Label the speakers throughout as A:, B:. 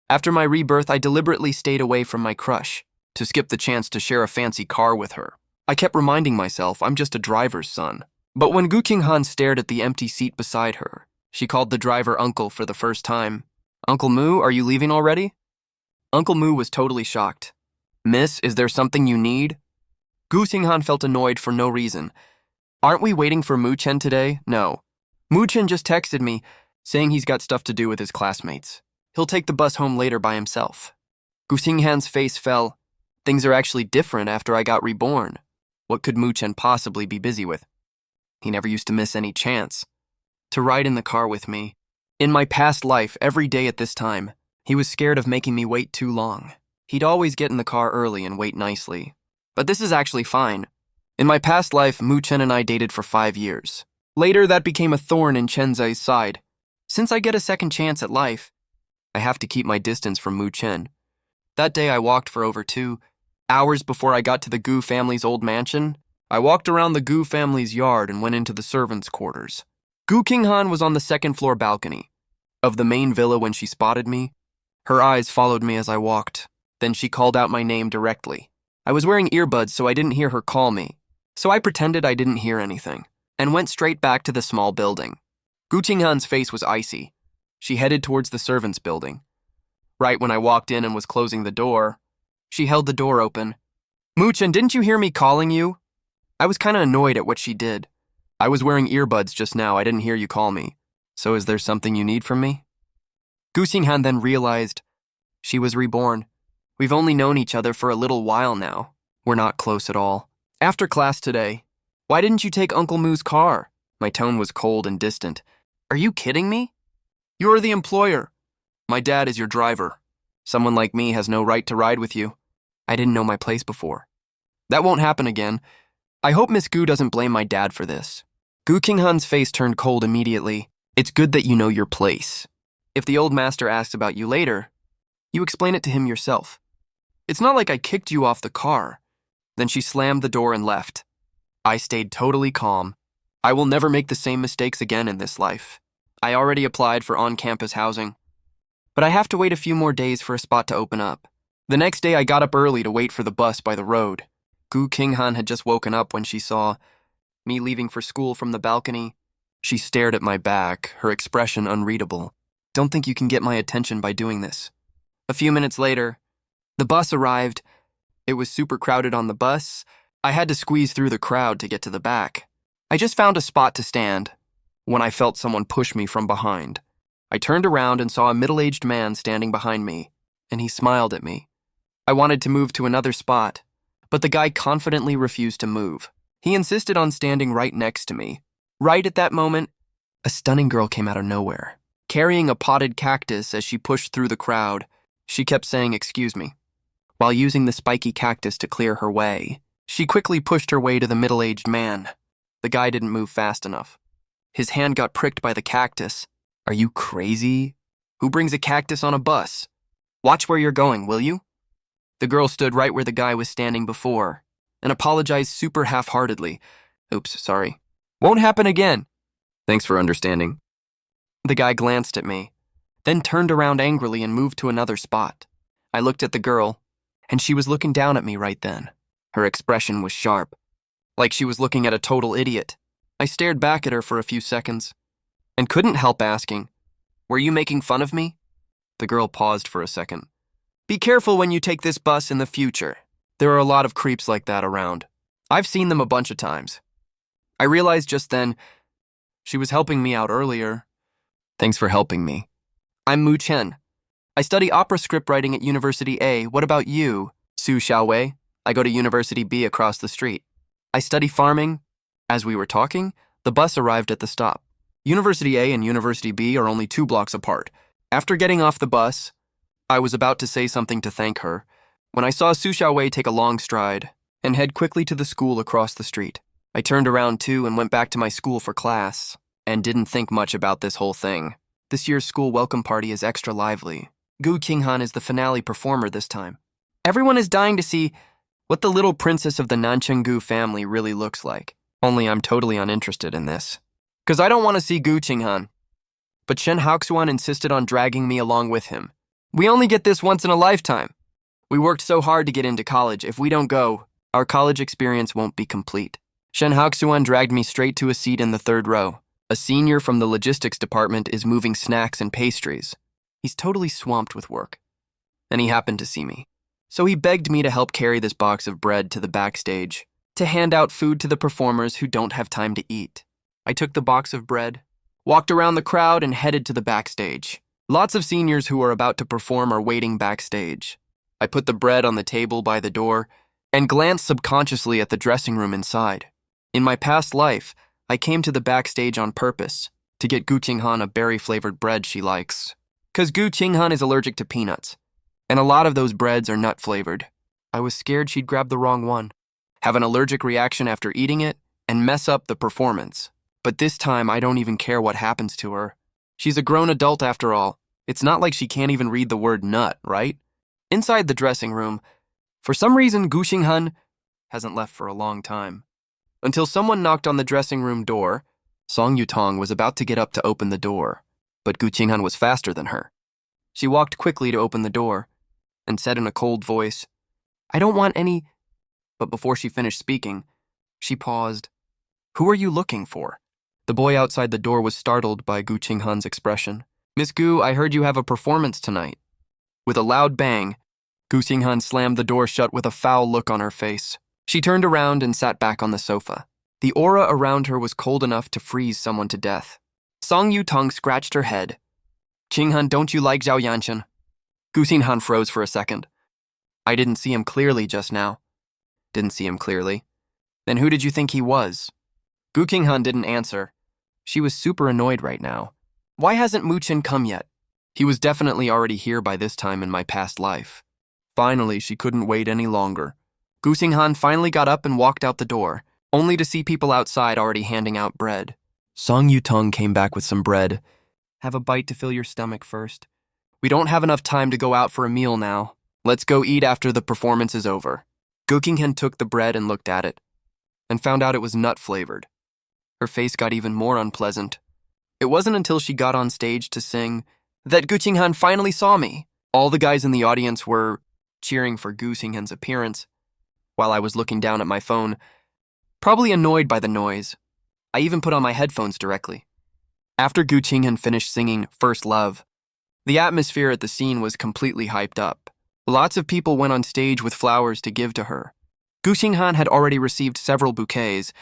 A: After my rebirth, I deliberately stayed away from my crush, to skip the chance to share a fancy car with her. I kept reminding myself I'm just a driver's son. But when Gu Qinghan stared at the empty seat beside her, she called the driver uncle for the first time. "Uncle Moo, are you leaving already?" Uncle Moo was totally shocked. "Miss, is there something you need?" Gu Qinghan felt annoyed for no reason. "Aren't we waiting for Mu Chen today?" "No. Mu Chen just texted me, saying he's got stuff to do with his classmates. He'll take the bus home later by himself." Gu Qinghan's face fell. Things are actually different after I got reborn. What could Mu Chen possibly be busy with? He never used to miss any chance to ride in the car with me. In my past life, every day at this time, he was scared of making me wait too long. He'd always get in the car early and wait nicely. But this is actually fine. In my past life, Mu Chen and I dated for 5 years. Later, that became a thorn in Chen Zai's side. Since I get a second chance at life, I have to keep my distance from Mu Chen. That day, I walked for over 2 hours before I got to the Gu family's old mansion. I walked around the Gu family's yard and went into the servants' quarters. Gu Qinghan was on the second-floor balcony of the main villa when she spotted me. Her eyes followed me as I walked. Then she called out my name directly. I was wearing earbuds, so I didn't hear her call me. So I pretended I didn't hear anything and went straight back to the small building. Gu Qinghan's face was icy. She headed towards the servants' building. Right when I walked in and was closing the door, she held the door open. "Mu Chen, didn't you hear me calling you?" I was kind of annoyed at what she did. "I was wearing earbuds just now. I didn't hear you call me. So is there something you need from me?" Gu Qinghan then realized she was reborn. We've only known each other for a little while now. We're not close at all. "After class today, why didn't you take Uncle Moo's car?" My tone was cold and distant. "Are you kidding me? You're the employer. My dad is your driver. Someone like me has no right to ride with you. I didn't know my place before. That won't happen again. I hope Miss Gu doesn't blame my dad for this." Gu Qinghan's face turned cold immediately. "It's good that you know your place. If the old master asks about you later, you explain it to him yourself. It's not like I kicked you off the car." Then she slammed the door and left. I stayed totally calm. I will never make the same mistakes again in this life. I already applied for on-campus housing, but I have to wait a few more days for a spot to open up. The next day, I got up early to wait for the bus by the road. Gu Qinghan had just woken up when she saw me leaving for school from the balcony. She stared at my back, her expression unreadable. "Don't think you can get my attention by doing this." A few minutes later, the bus arrived. It was super crowded on the bus. I had to squeeze through the crowd to get to the back. I just found a spot to stand when I felt someone push me from behind. I turned around and saw a middle-aged man standing behind me, and he smiled at me. I wanted to move to another spot, but the guy confidently refused to move. He insisted on standing right next to me. Right at that moment, a stunning girl came out of nowhere, carrying a potted cactus as she pushed through the crowd. She kept saying, "Excuse me," while using the spiky cactus to clear her way. She quickly pushed her way to the middle-aged man. The guy didn't move fast enough. His hand got pricked by the cactus. "Are you crazy? Who brings a cactus on a bus? Watch where you're going, will you?" The girl stood right where the guy was standing before and apologized super half-heartedly. "Oops, sorry. Won't happen again." "Thanks for understanding." The guy glanced at me, then turned around angrily and moved to another spot. I looked at the girl, and she was looking down at me right then. Her expression was sharp, like she was looking at a total idiot. I stared back at her for a few seconds and couldn't help asking, "Were you making fun of me?" The girl paused for a second. "Be careful when you take this bus in the future. There are a lot of creeps like that around. I've seen them a bunch of times." I realized just then she was helping me out earlier. "Thanks for helping me. I'm Mu Chen. I study opera script writing at University A. What about you?" "Su Xiaowei. I go to University B across the street. I study farming." As we were talking, the bus arrived at the stop. University A and University B are only 2 blocks apart. After getting off the bus, I was about to say something to thank her when I saw Su Xiaowei take a long stride and head quickly to the school across the street. I turned around too and went back to my school for class and didn't think much about this whole thing. This year's school welcome party is extra lively. Gu Qinghan is the finale performer this time. Everyone is dying to see what the little princess of the Nanchenggu family really looks like. Only I'm totally uninterested in this, because I don't want to see Gu Qinghan. But Chen Haoxuan insisted on dragging me along with him. We only get this once in a lifetime. We worked so hard to get into college. If we don't go, our college experience won't be complete. Chen Haoxuan dragged me straight to a seat in the third row. A senior from the logistics department is moving snacks and pastries. He's totally swamped with work. And he happened to see me. So he begged me to help carry this box of bread to the backstage, to hand out food to the performers who don't have time to eat. I took the box of bread, walked around the crowd, and headed to the backstage. Lots of seniors who are about to perform are waiting backstage. I put the bread on the table by the door and glanced subconsciously at the dressing room inside. In my past life, I came to the backstage on purpose to get Gu Qinghan a berry-flavored bread she likes. 'Cause Gu Qinghan is allergic to peanuts, and a lot of those breads are nut-flavored. I was scared she'd grab the wrong one, have an allergic reaction after eating it, and mess up the performance. But this time, I don't even care what happens to her. She's a grown adult after all. It's not like she can't even read the word nut, right? Inside the dressing room, for some reason, Gu Qinghan hasn't left for a long time. Until someone knocked on the dressing room door. Song Yutong was about to get up to open the door, but Gu Qinghan was faster than her. She walked quickly to open the door and said in a cold voice, "I don't want any..." But before she finished speaking, she paused. "Who are you looking for?" The boy outside the door was startled by Gu Qinghan's expression. "Miss Gu, I heard you have a performance tonight." With a loud bang, Gu Qinghan slammed the door shut with a foul look on her face. She turned around and sat back on the sofa. The aura around her was cold enough to freeze someone to death. Song Yutong scratched her head. "Qinghan, don't you like Zhao Yanchen?" Gu Qinghan froze for a second. "I didn't see him clearly just now." "Didn't see him clearly? Then who did you think he was?" Gu Qinghan didn't answer. She was super annoyed right now. Why hasn't Mu Chen come yet? He was definitely already here by this time in my past life. Finally, she couldn't wait any longer. Gu Qinghan finally got up and walked out the door, only to see people outside already handing out bread. Song Yutong came back with some bread. "Have a bite to fill your stomach first. We don't have enough time to go out for a meal now. Let's go eat after the performance is over." Gu Qinghan took the bread and looked at it, and found out it was nut-flavored. Her face got even more unpleasant. It wasn't until she got on stage to sing that Gu Qinghan finally saw me. All the guys in the audience were cheering for Gu Qinghan's appearance, while I was looking down at my phone, probably annoyed by the noise. I even put on my headphones directly. After Gu Qinghan finished singing First Love, the atmosphere at the scene was completely hyped up. Lots of people went on stage with flowers to give to her. Gu Qinghan had already received several bouquets,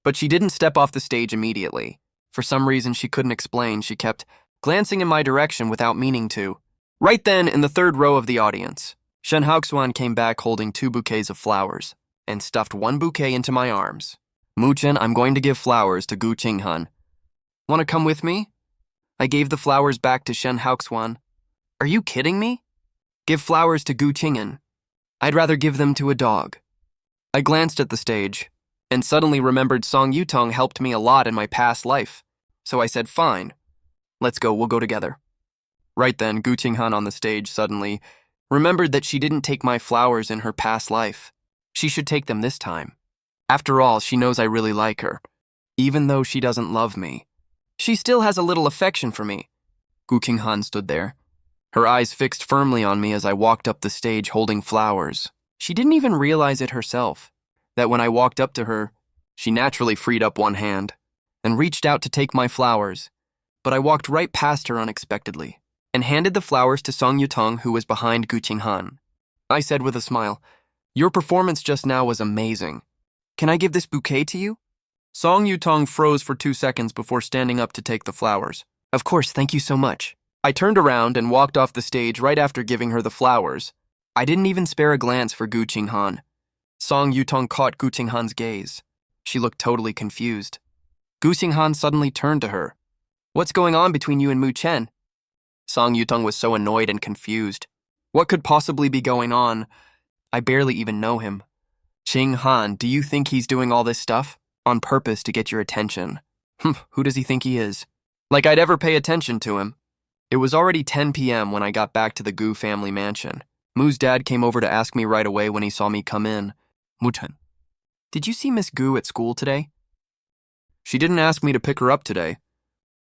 A: but she didn't step off the stage immediately. For some reason she couldn't explain, she kept glancing in my direction without meaning to. Right then, in the third row of the audience, Chen Haoxuan came back holding 2 bouquets of flowers and stuffed 1 bouquet into my arms. "Mu Chen, I'm going to give flowers to Gu Qinghan. Want to come with me?" I gave the flowers back to Chen Haoxuan. "Are you kidding me? Give flowers to Gu Qinghan. I'd rather give them to a dog." I glanced at the stage and suddenly remembered Song Yutong helped me a lot in my past life. So I said, "Fine. Let's go, we'll go together." Right then, Gu Qinghan on the stage suddenly remembered that she didn't take my flowers in her past life. She should take them this time. After all, she knows I really like her. Even though she doesn't love me, she still has a little affection for me. Gu Qinghan stood there, her eyes fixed firmly on me as I walked up the stage holding flowers. She didn't even realize it herself, that when I walked up to her, she naturally freed up one hand and reached out to take my flowers, but I walked right past her unexpectedly and handed the flowers to Song Yutong, who was behind Gu Qinghan. I said with a smile, "Your performance just now was amazing. Can I give this bouquet to you?" Song Yutong froze for 2 seconds before standing up to take the flowers. "Of course, thank you so much." I turned around and walked off the stage right after giving her the flowers. I didn't even spare a glance for Gu Qinghan. Song Yutong caught Gu Qinghan's gaze. She looked totally confused. Gu Qinghan suddenly turned to her. "What's going on between you and Mu Chen?" Song Yutong was so annoyed and confused. What could possibly be going on? I barely even know him. "Qinghan, do you think he's doing all this stuff on purpose to get your attention?" Who does he think he is? Like I'd ever pay attention to him. It was already 10 p.m. when I got back to the Gu family mansion. Mu's dad came over to ask me right away when he saw me come in. "Mu Chen, did you see Miss Gu at school today?" "She didn't ask me to pick her up today.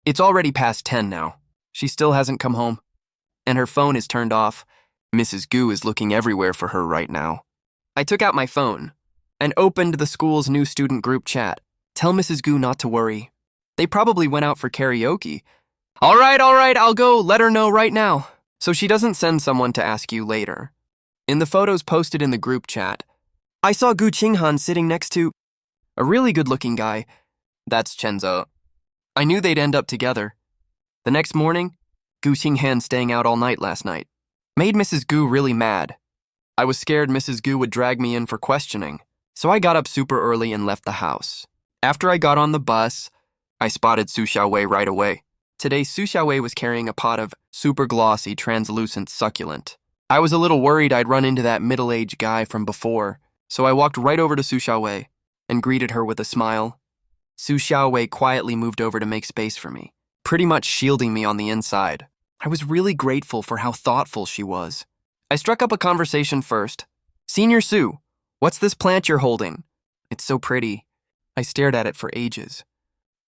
A: It's already past 10 now. She still hasn't come home." and her phone is turned off. Mrs. Gu is looking everywhere for her right now. I took out my phone and opened the school's new student group chat. Tell Mrs. Gu not to worry. They probably went out for karaoke. All right, I'll go let her know right now, so she doesn't send someone to ask you later. In the photos posted in the group chat, I saw Gu Qinghan sitting next to a really good-looking guy. That's Chen's. I knew they'd end up together. The next morning, Gu Qinghan staying out all night last night made Mrs. Gu really mad. I was scared Mrs. Gu would drag me in for questioning, so I got up super early and left the house. After I got on the bus, I spotted Su Xiaowei right away. Today, Su Xiaowei was carrying a pot of super glossy, translucent succulent. I was a little worried I'd run into that middle-aged guy from before, so I walked right over to Su Xiaowei and greeted her with a smile. Su Xiaowei quietly moved over to make space for me, pretty much shielding me on the inside. I was really grateful for how thoughtful she was. I struck up a conversation first. Senior Su, what's this plant you're holding? It's so pretty. I stared at it for ages,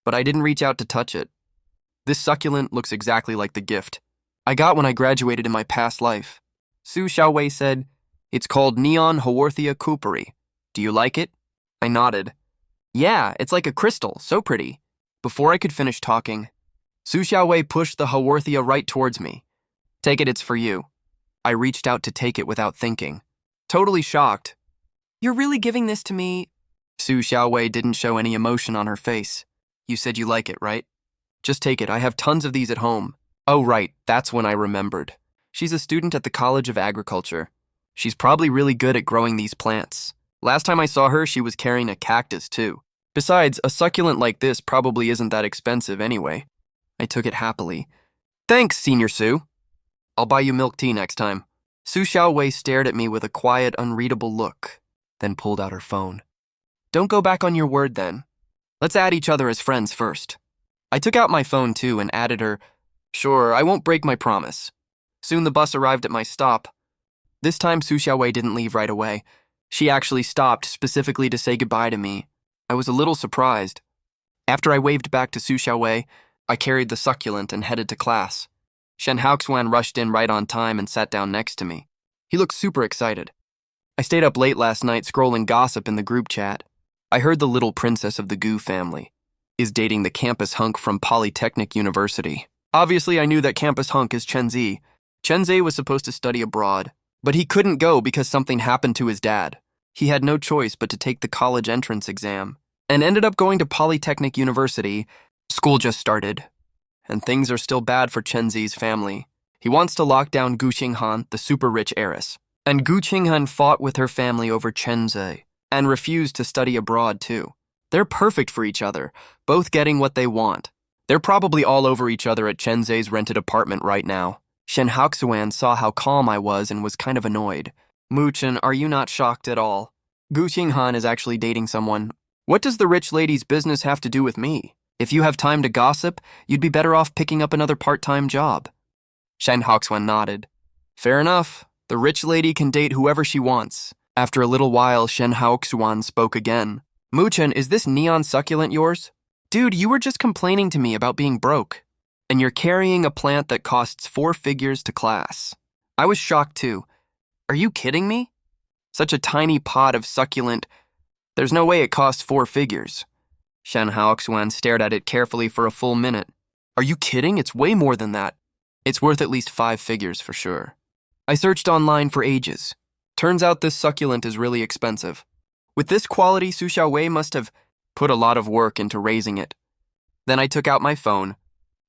A: but I didn't reach out to touch it. This succulent looks exactly like the gift I got when I graduated in my past life. Su Xiaowei said, it's called Neon Haworthia cooperi. Do you like it? I nodded. Yeah, it's like a crystal, so pretty. Before I could finish talking, Su Xiaowei pushed the Haworthia right towards me. Take it, it's for you. I reached out to take it without thinking. Totally shocked. You're really giving this to me? Su Xiaowei didn't show any emotion on her face. You said you like it, right? Just take it, I have tons of these at home. Oh right, that's when I remembered. She's a student at the College of Agriculture. She's probably really good at growing these plants. Last time I saw her, she was carrying a cactus too. Besides, a succulent like this probably isn't that expensive anyway. I took it happily. Thanks, Senior Su. I'll buy you milk tea next time. Su Xiaowei stared at me with a quiet, unreadable look, then pulled out her phone. Don't go back on your word then. Let's add each other as friends first. I took out my phone too and added her. Sure, I won't break my promise. Soon the bus arrived at my stop. This time Su Xiaowei didn't leave right away. She actually stopped specifically to say goodbye to me. I was a little surprised. After I waved back to Su Xiaowei, I carried the succulent and headed to class. Chen Haoxuan rushed in right on time and sat down next to me. He looked super excited. I stayed up late last night scrolling gossip in the group chat. I heard the little princess of the Gu family is dating the campus hunk from Polytechnic University. Obviously, I knew that campus hunk is Chen Zi. Chen Zi was supposed to study abroad, but he couldn't go because something happened to his dad. He had no choice but to take the college entrance exam and ended up going to Polytechnic University. School just started, and things are still bad for Chen Zi's family. He wants to lock down Gu Qinghan, the super rich heiress. And Gu Qinghan fought with her family over Chen Zi and refused to study abroad too. They're perfect for each other, both getting what they want. They're probably all over each other at Chen Zi's rented apartment right now. Chen Haoxuan saw how calm I was and was kind of annoyed. Chen, are you not shocked at all? Gu Qinghan is actually dating someone. What does the rich lady's business have to do with me? If you have time to gossip, you'd be better off picking up another part-time job. Chen Haoxuan nodded. Fair enough. The rich lady can date whoever she wants. After a little while, Chen Haoxuan spoke again. Chen, is this neon succulent yours? Dude, you were just complaining to me about being broke. And you're carrying a plant that costs 4 figures to class. I was shocked too. Are you kidding me? Such a tiny pot of succulent. There's no way it costs 4 figures. Chen Haoxuan stared at it carefully for a full minute. Are you kidding? It's way more than that. It's worth at least 5 figures for sure. I searched online for ages. Turns out this succulent is really expensive. With this quality, Su Xiaowei must have put a lot of work into raising it. Then I took out my phone,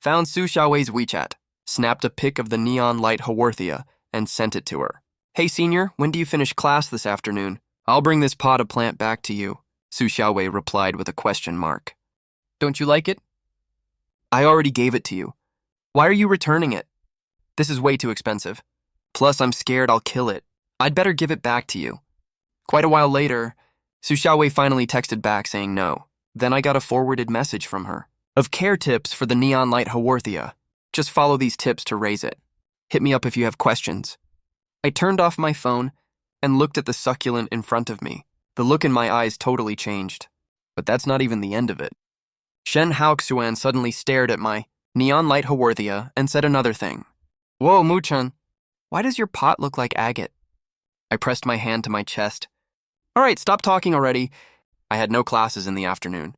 A: found Su Xiaowei's WeChat, snapped a pic of the neon light Haworthia, and sent it to her. Hey senior, when do you finish class this afternoon? I'll bring this pot of plant back to you, Su Xiaowei replied with a question mark. Don't you like it? I already gave it to you. Why are you returning it? This is way too expensive. Plus, I'm scared I'll kill it. I'd better give it back to you. Quite a while later, Su Xiaowei finally texted back saying no. Then I got a forwarded message from her of care tips for the neon light Haworthia. Just follow these tips to raise it. Hit me up if you have questions. I turned off my phone and looked at the succulent in front of me. The look in my eyes totally changed. But that's not even the end of it. Chen Haoxuan suddenly stared at my neon light Haworthia and said another thing. Whoa, Mu-chan, why does your pot look like agate? I pressed my hand to my chest. All right, stop talking already. I had no classes in the afternoon.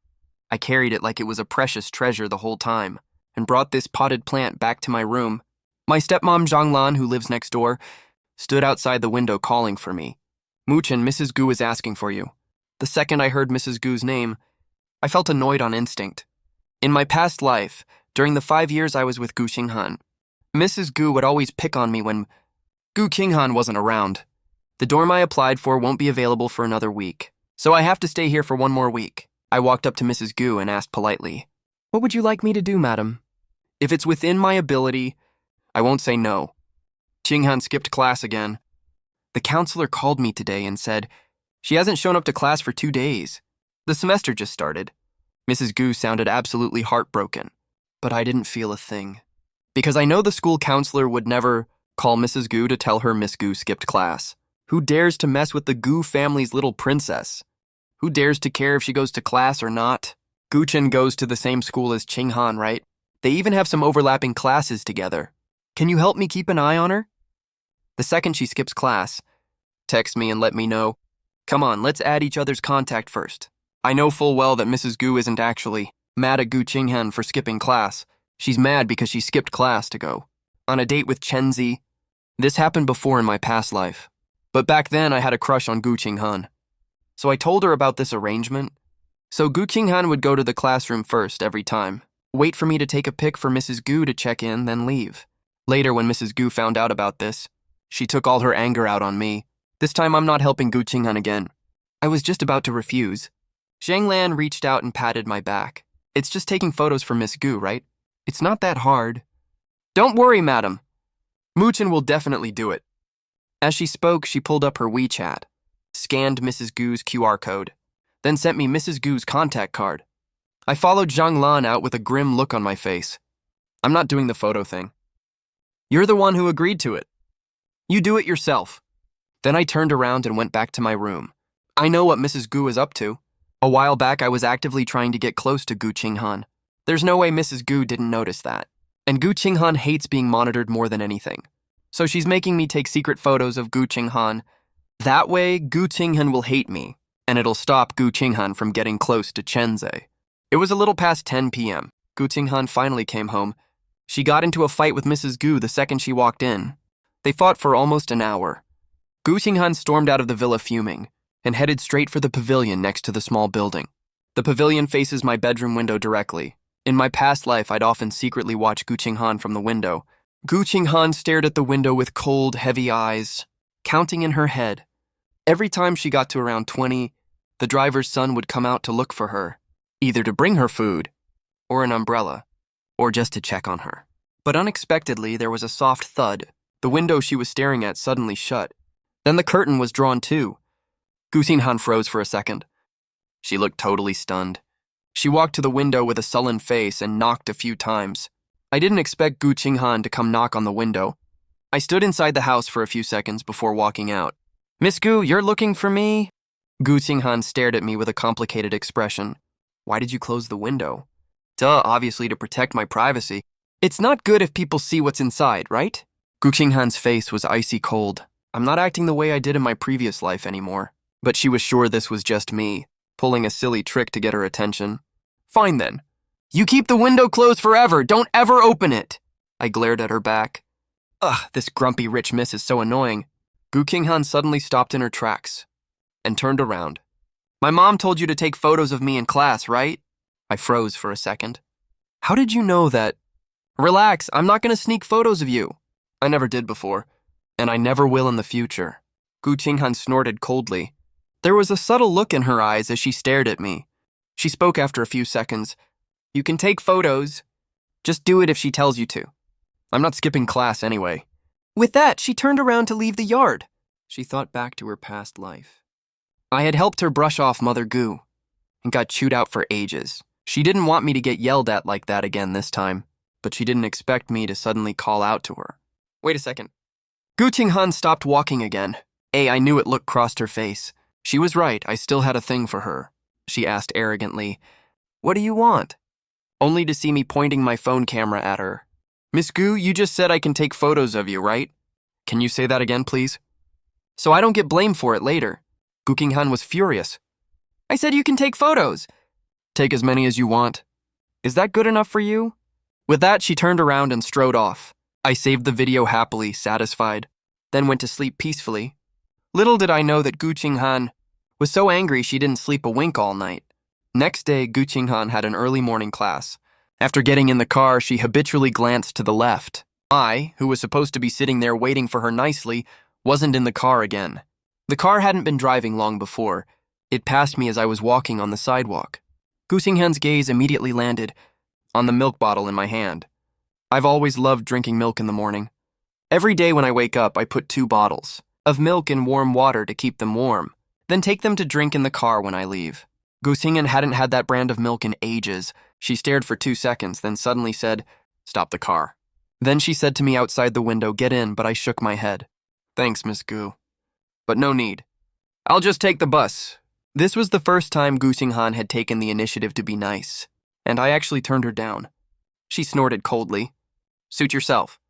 A: I carried it like it was a precious treasure the whole time, and brought this potted plant back to my room. My stepmom Zhanglan, who lives next door, stood outside the window calling for me. Mu-chan, Mrs. Gu is asking for you. The second I heard Mrs. Gu's name, I felt annoyed on instinct. In my past life, during the 5 years I was with Gu Qinghan, Mrs. Gu would always pick on me when Gu Qinghan wasn't around. The dorm I applied for won't be available for another week, so I have to stay here for 1 more week. I walked up to Mrs. Gu and asked politely, "What would you like me to do, madam?" If it's within my ability, I won't say no. Qinghan skipped class again. The counselor called me today and said she hasn't shown up to class for 2 days. The semester just started. Mrs. Gu sounded absolutely heartbroken, but I didn't feel a thing. Because I know the school counselor would never call Mrs. Gu to tell her Miss Gu skipped class. Who dares to mess with the Gu family's little princess? Who dares to care if she goes to class or not? Gu Chen goes to the same school as Qinghan, right? They even have some overlapping classes together. Can you help me keep an eye on her? The second she skips class, text me and let me know. Come on, let's add each other's contact first. I know full well that Mrs. Gu isn't actually mad at Gu Qinghan for skipping class. She's mad because she skipped class to go on a date with Chen. This happened before in my past life. But back then I had a crush on Gu Qinghan. So I told her about this arrangement. So Gu Qinghan would go to the classroom first every time, wait for me to take a pic for Mrs. Gu to check in, then leave. Later, when Mrs. Gu found out about this, she took all her anger out on me. This time I'm not helping Gu Qinghan again. I was just about to refuse. Zhang Lan reached out and patted my back. It's just taking photos for Miss Gu, right? It's not that hard. Don't worry, madam. Mu-chan will definitely do it. As she spoke, she pulled up her WeChat, scanned Mrs. Gu's QR code, then sent me Mrs. Gu's contact card. I followed Zhang Lan out with a grim look on my face. I'm not doing the photo thing. You're the one who agreed to it. You do it yourself. Then I turned around and went back to my room. I know what Mrs. Gu is up to. A while back, I was actively trying to get close to Gu Qinghan. There's no way Mrs. Gu didn't notice that. And Gu Qinghan hates being monitored more than anything. So she's making me take secret photos of Gu Qinghan. That way, Gu Qinghan will hate me, and it'll stop Gu Qinghan from getting close to Chen. It was a little past 10 p.m. Gu Qinghan finally came home. She got into a fight with Mrs. Gu the second she walked in. They fought for almost an hour. Gu Qinghan stormed out of the villa fuming and headed straight for the pavilion next to the small building. The pavilion faces my bedroom window directly. In my past life, I'd often secretly watch Gu Qinghan from the window. Gu Qinghan stared at the window with cold, heavy eyes, counting in her head. Every time she got to around 20, the driver's son would come out to look for her, either to bring her food, or an umbrella, or just to check on her. But unexpectedly, there was a soft thud. The window she was staring at suddenly shut. Then the curtain was drawn too. Gu Qinghan froze for a second. She looked totally stunned. She walked to the window with a sullen face and knocked a few times. I didn't expect Gu Qinghan to come knock on the window. I stood inside the house for a few seconds before walking out. Miss Gu, you're looking for me? Gu Qinghan stared at me with a complicated expression. Why did you close the window? Duh, obviously to protect my privacy. It's not good if people see what's inside, right? Gu Qinghan's face was icy cold. I'm not acting the way I did in my previous life anymore. But she was sure this was just me, pulling a silly trick to get her attention. Fine then. You keep the window closed forever. Don't ever open it. I glared at her back. Ugh, this grumpy rich miss is so annoying. Gu Qinghan suddenly stopped in her tracks and turned around. My mom told you to take photos of me in class, right? I froze for a second. How did you know that? Relax, I'm not going to sneak photos of you. I never did before, and I never will in the future. Gu Qinghan snorted coldly. There was a subtle look in her eyes as she stared at me. She spoke after a few seconds. You can take photos. Just do it if she tells you to. I'm not skipping class anyway. With that, she turned around to leave the yard. She thought back to her past life. I had helped her brush off Mother Gu and got chewed out for ages. She didn't want me to get yelled at like that again this time, but she didn't expect me to suddenly call out to her. Wait a second. Gu Qinghan stopped walking again. I knew it look crossed her face. She was right, I still had a thing for her. She asked arrogantly, What do you want? Only to see me pointing my phone camera at her. Miss Gu, you just said I can take photos of you, right? Can you say that again, please? So I don't get blamed for it later. Gu Qinghan was furious. I said you can take photos. Take as many as you want. Is that good enough for you? With that, she turned around and strode off. I saved the video happily, satisfied, then went to sleep peacefully. Little did I know that Gu Qinghan was so angry she didn't sleep a wink all night. Next day, Gu Qinghan had an early morning class. After getting in the car, she habitually glanced to the left. I, who was supposed to be sitting there waiting for her nicely, wasn't in the car again. The car hadn't been driving long before. It passed me as I was walking on the sidewalk. Gu Qinghan's gaze immediately landed on the milk bottle in my hand. I've always loved drinking milk in the morning. Every day when I wake up, I put 2 bottles of milk in warm water to keep them warm, then take them to drink in the car when I leave. Gu Qinghan hadn't had that brand of milk in ages. She stared for 2 seconds, then suddenly said, "Stop the car." Then she said to me outside the window, "Get in," but I shook my head. "Thanks, Miss Gu. But no need. I'll just take the bus." This was the first time Gu Qinghan had taken the initiative to be nice, and I actually turned her down. She snorted coldly. "Suit yourself."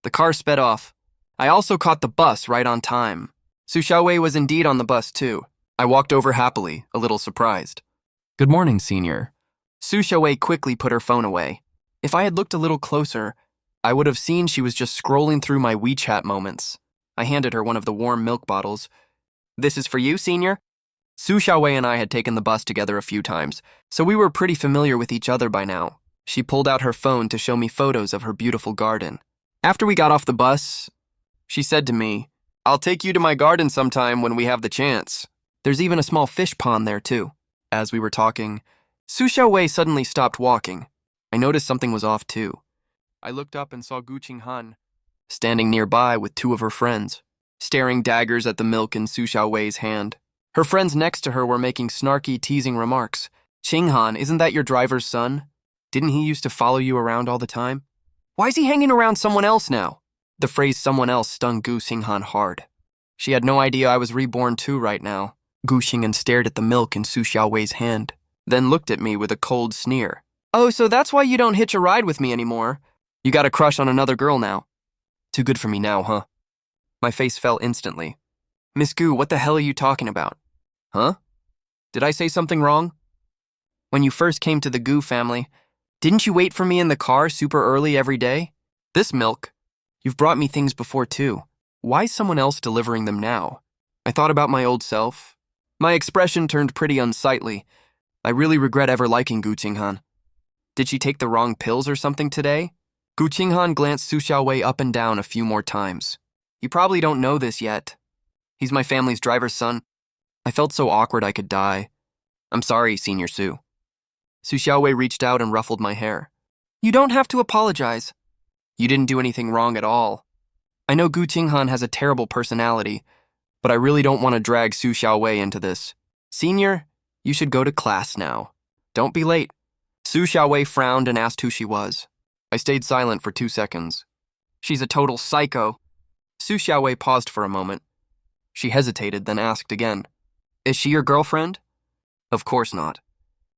A: The car sped off. I also caught the bus right on time. Su Xiaowei was indeed on the bus too. I walked over happily, a little surprised. "Good morning, senior." Su Xiaowei quickly put her phone away. If I had looked a little closer, I would have seen she was just scrolling through my WeChat moments. I handed her one of the warm milk bottles. "This is for you, senior." Su Xiaowei and I had taken the bus together a few times, so we were pretty familiar with each other by now. She pulled out her phone to show me photos of her beautiful garden. After we got off the bus, she said to me, "I'll take you to my garden sometime when we have the chance. There's even a small fish pond there too." As we were talking, Su Xiaowei suddenly stopped walking. I noticed something was off too. I looked up and saw Gu Qinghan standing nearby with 2 of her friends, staring daggers at the milk in Su Xiaowei's hand. Her friends next to her were making snarky, teasing remarks. "Qinghan, isn't that your driver's son? Didn't he used to follow you around all the time? Why is he hanging around someone else now?" The phrase "someone else" stung Gu Qinghan hard. She had no idea I was reborn too right now. Gu Qinghan stared at the milk in Su Xiaowei's hand, then looked at me with a cold sneer. "Oh, so that's why you don't hitch a ride with me anymore? You got a crush on another girl now? Too good for me now, huh?" My face fell instantly. "Miss Gu, what the hell are you talking about?" "Huh? Did I say something wrong? When you first came to the Gu family, didn't you wait for me in the car super early every day? This milk, you've brought me things before too. Why is someone else delivering them now?" I thought about my old self. My expression turned pretty unsightly. I really regret ever liking Gu Qinghan. Did she take the wrong pills or something today? Gu Qinghan glanced Su Xiaowei up and down a few more times. "You probably don't know this yet. He's my family's driver's son." I felt so awkward I could die. "I'm sorry, Senior Su." Su Xiaowei reached out and ruffled my hair. "You don't have to apologize. You didn't do anything wrong at all. I know Gu Qinghan has a terrible personality, but I really don't want to drag Su Xiaowei into this. Senior, you should go to class now. Don't be late." Su Xiaowei frowned and asked who she was. I stayed silent for 2 seconds. "She's a total psycho." Su Xiaowei paused for a moment. She hesitated, then asked again, "Is she your girlfriend?" Of course not.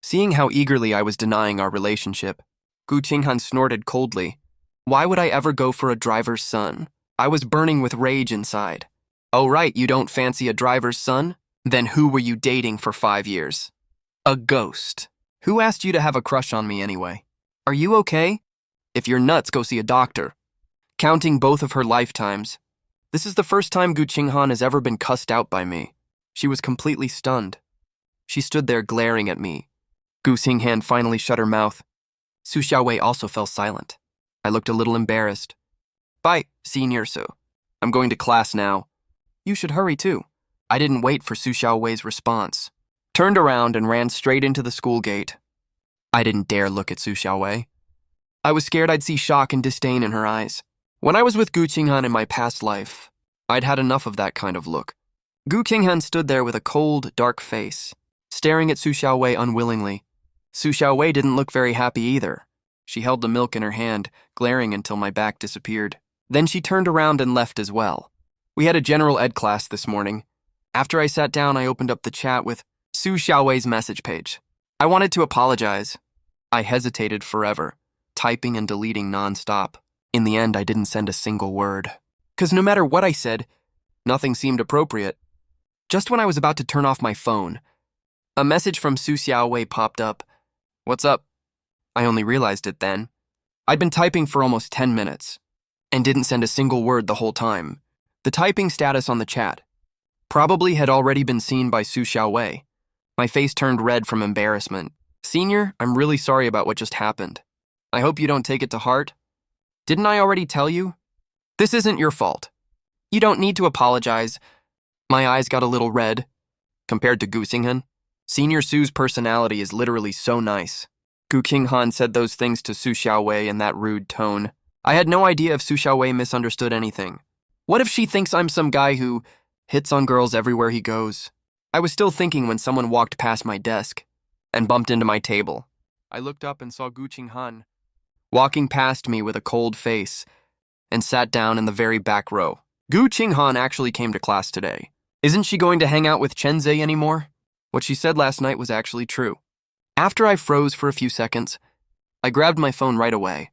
A: Seeing how eagerly I was denying our relationship, Gu Qinghan snorted coldly. Why would I ever go for a driver's son? I was burning with rage inside. "Oh right, you don't fancy a driver's son? Then who were you dating for 5 years? A ghost. Who asked you to have a crush on me anyway? Are you okay? If you're nuts, go see a doctor." Counting both of her lifetimes, this is the first time Gu Qinghan has ever been cussed out by me. She was completely stunned. She stood there glaring at me. Gu Qinghan finally shut her mouth. Su Xiaowei also fell silent. I looked a little embarrassed. "Bye, Senior Su. I'm going to class now." "You should hurry too." I didn't wait for Su Xiaowei's response. Turned around and ran straight into the school gate. I didn't dare look at Su Xiaowei. I was scared I'd see shock and disdain in her eyes. When I was with Gu Qinghan in my past life, I'd had enough of that kind of look. Gu Qinghan stood there with a cold, dark face, staring at Su Xiaowei unwillingly. Su Xiaowei didn't look very happy either. She held the milk in her hand, glaring until my back disappeared. Then she turned around and left as well. We had a general ed class this morning. After I sat down, I opened up the chat with Su Xiaowei's message page. I wanted to apologize. I hesitated forever, typing and deleting nonstop. In the end, I didn't send a single word. Because no matter what I said, nothing seemed appropriate. Just when I was about to turn off my phone, a message from Su Xiaowei popped up. "What's up?" I only realized it then. I'd been typing for almost 10 minutes and didn't send a single word the whole time. The typing status on the chat probably had already been seen by Su Xiaowei. My face turned red from embarrassment. "Senior, I'm really sorry about what just happened. I hope you don't take it to heart. Didn't I already tell you? This isn't your fault. You don't need to apologize." My eyes got a little red. Compared to Gu Qinghan, Senior Su's personality is literally so nice. Gu Qinghan said those things to Su Xiaowei in that rude tone. I had no idea if Su Xiaowei misunderstood anything. What if she thinks I'm some guy who hits on girls everywhere he goes? I was still thinking when someone walked past my desk and bumped into my table. I looked up and saw Gu Qinghan walking past me with a cold face and sat down in the very back row. Gu Qinghan actually came to class today. Isn't she going to hang out with Chen anymore? What she said last night was actually true. After I froze for a few seconds, I grabbed my phone right away,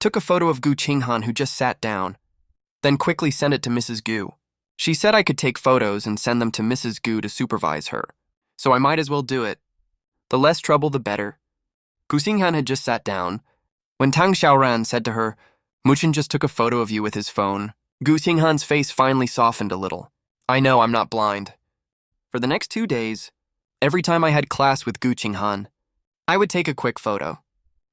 A: took a photo of Gu Qinghan who just sat down, then quickly sent it to Mrs. Gu. She said I could take photos and send them to Mrs. Gu to supervise her, so I might as well do it. The less trouble, the better. Gu Qinghan had just sat down when Tang Xiaoran said to her, "Muchen just took a photo of you with his phone." Gu Qinghan's face finally softened a little. I know I'm not blind. For the next 2 days, every time I had class with Gu Qinghan, I would take a quick photo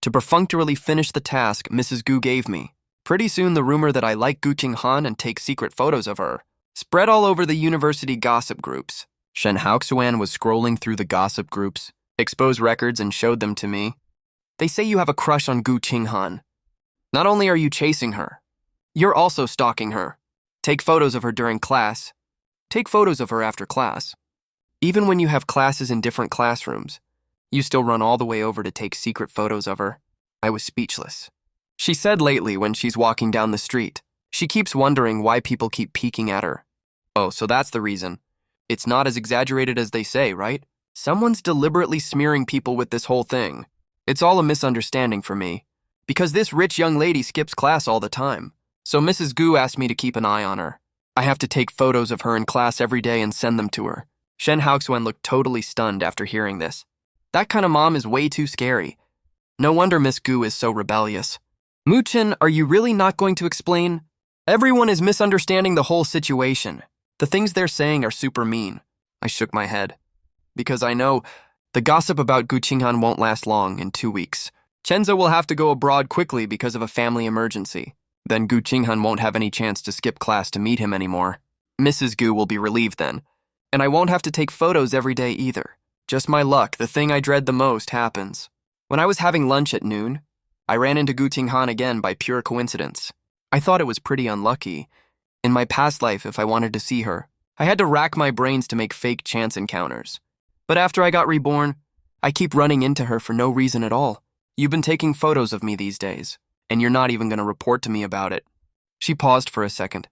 A: to perfunctorily finish the task Mrs. Gu gave me. Pretty soon, the rumor that I like Gu Qinghan and take secret photos of her spread all over the university gossip groups. Chen Haoxuan was scrolling through the gossip groups, exposed records, and showed them to me. "They say you have a crush on Gu Qinghan. Not only are you chasing her, you're also stalking her. Take photos of her during class. Take photos of her after class. Even when you have classes in different classrooms, you still run all the way over to take secret photos of her." I was speechless. She said lately when she's walking down the street, she keeps wondering why people keep peeking at her. Oh, so that's the reason. It's not as exaggerated as they say, right? Someone's deliberately smearing people with this whole thing. It's all a misunderstanding for me, because this rich young lady skips class all the time. So Mrs. Gu asked me to keep an eye on her. I have to take photos of her in class every day and send them to her. Shen Haoxuan looked totally stunned after hearing this. That kind of mom is way too scary. No wonder Miss Gu is so rebellious. "Muchen, are you really not going to explain? Everyone is misunderstanding the whole situation. The things they're saying are super mean." I shook my head. Because I know the gossip about Gu Qinghan won't last long. In 2 weeks, Chenzo will have to go abroad quickly because of a family emergency. Then Gu Qinghan won't have any chance to skip class to meet him anymore. Mrs. Gu will be relieved then. And I won't have to take photos every day either. Just my luck, the thing I dread the most happens. When I was having lunch at noon, I ran into Gu Qinghan again by pure coincidence. I thought it was pretty unlucky. In my past life, if I wanted to see her, I had to rack my brains to make fake chance encounters. But after I got reborn, I keep running into her for no reason at all. "You've been taking photos of me these days, and you're not even going to report to me about it." She paused for a second.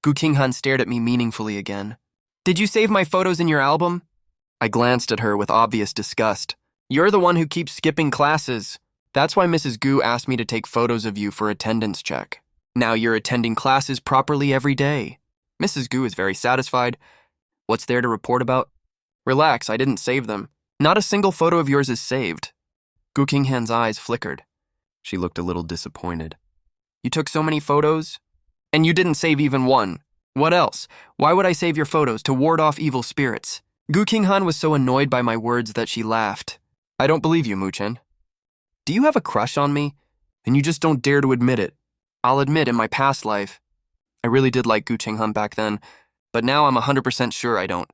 A: Gu Qinghan stared at me meaningfully again. "Did you save my photos in your album?" I glanced at her with obvious disgust. "You're the one who keeps skipping classes. That's why Mrs. Gu asked me to take photos of you for attendance check. Now you're attending classes properly every day." Mrs. Gu is very satisfied. "What's there to report about?" "Relax, I didn't save them. Not a single photo of yours is saved." Gu Qinghan's eyes flickered. She looked a little disappointed. "You took so many photos? And you didn't save even one. What else? Why would I save your photos? To ward off evil spirits?" Gu Qinghan was so annoyed by my words that she laughed. "I don't believe you, Muchen. Do you have a crush on me? And you just don't dare to admit it." "I'll admit, in my past life, I really did like Gu Qinghan back then, but now I'm 100% sure I don't."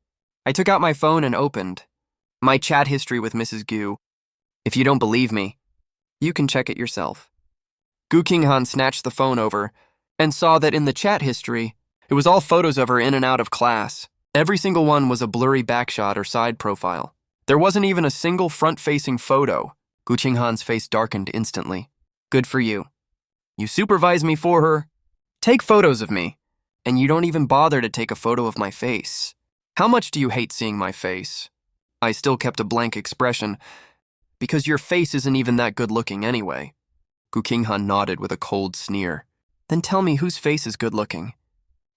A: I took out my phone and opened my chat history with Mrs. Gu. If you don't believe me, you can check it yourself. Gu Qinghan snatched the phone over and saw that in the chat history, it was all photos of her in and out of class. Every single one was a blurry backshot or side profile. There wasn't even a single front-facing photo. Gu Qinghan's face darkened instantly. "Good for you. You supervise me for her, take photos of me, and you don't even bother to take a photo of my face. How much do you hate seeing my face?" I still kept a blank expression, because your face isn't even that good looking anyway. Gu Qinghan nodded with a cold sneer. Then tell me whose face is good-looking.